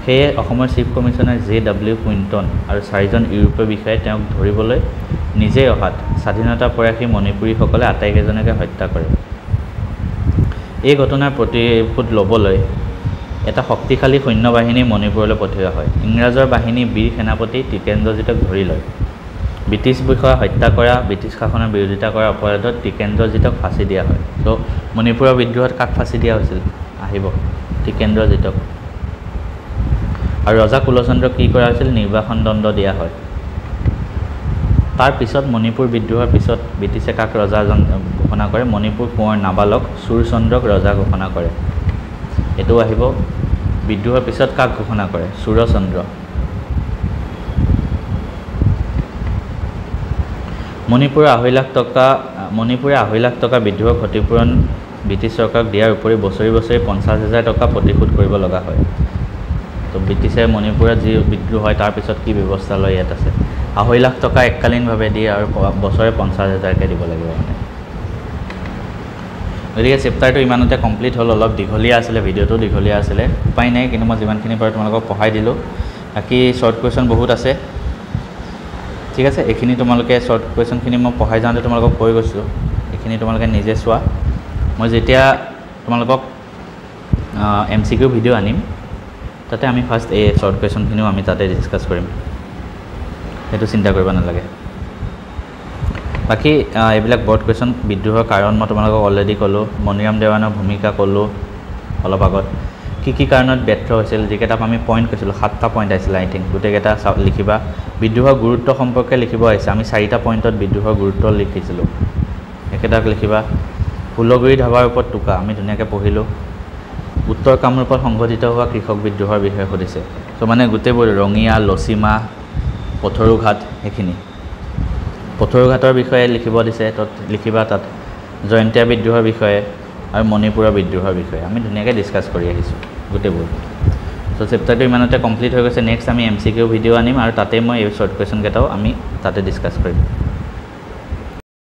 সেয়ে অসমৰ চিফ কমিশ্যনাৰ J.W. কুইণ্টন আৰু 4জন ইউৰোপীয় বিষয়াই তেওঁক ধৰিবলৈ নিজেই অহাত স্বাধীনতা প্ৰয়াসী মণিপুৰীসকলে আটাইকেইজনকে হত্যা কৰে। এই ঘটনাৰ প্ৰতিশোধ ল'বলৈ এটা শক্তিশালী সৈন্যবাহিনী মণিপুৰলৈ পঠিওৱা হয়। ইংৰাজৰ বাহিনী বীৰ সেনাপতি টিকেন্দ্ৰজিতক ধৰি লয়। ব্ৰিটিছ বিষয়া হত্যা কৰা, ব্ৰিটিছ শাসনৰ বিৰোধিতা কৰা অপৰাধত টিকেন্দ্ৰজিতক ফাঁচি দিয়া হয়। তো মণিপুৰৰ বিদ্ৰোহত কাক ফাঁচি দিয়া হৈছিল? আহিব টিকেন্দ্ৰজিতক। আৰু ৰজা কুলচন্দ্ৰক কি কৰা হৈছিল? নিৰ্বাসন দণ্ড দিয়া হয়। তাৰ পিছত মণিপুৰ বিদ্ৰোহৰ পিছত ব্ৰিটিছে কাক ৰজা ঘোষণা কৰে? মণিপুৰ কোঁৱৰ নাবালক সুৰচন্দ্ৰক ৰজা ঘোষণা কৰে। এইটো আহিব। বিদ্ৰোহৰ পিছত কাক ঘোষণা কৰে? সুৰচন্দ্ৰ। মণিপুৰে 2.5 লাখ টকা বিদ্ৰোহৰ ক্ষতিপূৰণ ব্ৰিটিছ চৰকাৰক দিয়াৰ উপৰি বছৰি 50,000 টকা প্ৰতিশোধ কৰিব লগা হয়। তো ব্ৰিটিছে মণিপুৰত যি বিদ্ৰোহ হয় তাৰপিছত কি ব্যৱস্থা লয় ইয়াত আছে। 2.5 লাখ টকা এককালীনভাৱে দিয়ে আৰু বছৰে 50,000কৈ দিব লাগিব মানে। গতিকে চেপ্টাৰটো ইমানতে কমপ্লিট হ'ল। অলপ দীঘলীয়া আছিলে, ভিডিঅ'টো দীঘলীয়া আছিলে, উপায় নাই, কিন্তু মই যিমানখিনি পাৰোঁ তোমালোকক পঢ়াই দিলোঁ। বাকী শ্বৰ্ট কুৱেশ্যন বহুত আছে। ঠিক আছে, এইখিনি তোমালোকে শ্বৰ্ট কুৱেশ্যনখিনি মই পঢ়াই যাওঁতে তোমালোকক কৈ গৈছোঁ, এইখিনি তোমালোকে নিজে চোৱা। মই যেতিয়া তোমালোকক MCQ ভিডিঅ' আনিম তাতে আমি ফাৰ্ষ্ট এই শ্বৰ্ট কুৱেশ্যনখিনিও আমি তাতে ডিছকাছ কৰিম, সেইটো চিন্তা কৰিব নালাগে। বাকী এইবিলাক বৰ্ড কুৱেশ্যন বিদ্ৰোহৰ কাৰণ মই তোমালোকক অলৰেডি ক'লোঁ। মণিৰাম দেৱানৰ ভূমিকা ক'লোঁ অলপ আগত। কি কাৰণত ব্যৰ্থ হৈছিল, যিকেইটাক আমি পইণ্ট কৈছিলোঁ, 7টা পইণ্ট আহিছিলে আই থিংক, গোটেইকেইটা লিখিবা। বিদ্ৰোহৰ গুৰুত্ব সম্পৰ্কে লিখিব আহিছে, আমি 4টা পইণ্টত বিদ্ৰোহৰ গুৰুত্ব লিখিছিলোঁ, একেইটাক লিখিবা। ফুলগুৰি ধাবাৰ ওপৰত টোকা আমি ধুনীয়াকৈ পঢ়িলোঁ। উত্তৰ কামৰূপত সংঘটিত হোৱা কৃষক বিদ্ৰোহৰ বিষয়ে সুধিছে। ত' মানে গোটেইবোৰ ৰঙিয়া, লচিমা, পথৰুঘাট, সেইখিনি পথৰুঘাটৰ বিষয়ে লিখিব দিছে। তাত লিখিবা, তাত জয়ন্তীয়া বিদ্ৰোহৰ বিষয়ে আৰু মণিপুৰৰ বিদ্ৰোহৰ বিষয়ে আমি ধুনীয়াকৈ ডিছকাছ কৰি আহিছোঁ গোটেইবোৰ। ত' চেপ্টাৰটো ইমানতে কমপ্লিট হৈ গৈছে। নেক্সট আমি MCQ ভিডিঅ' আনিম আৰু তাতে মই এই শ্বৰ্ট কুৱেশ্যনকেইটাও আমি তাতে ডিছকাছ কৰিম।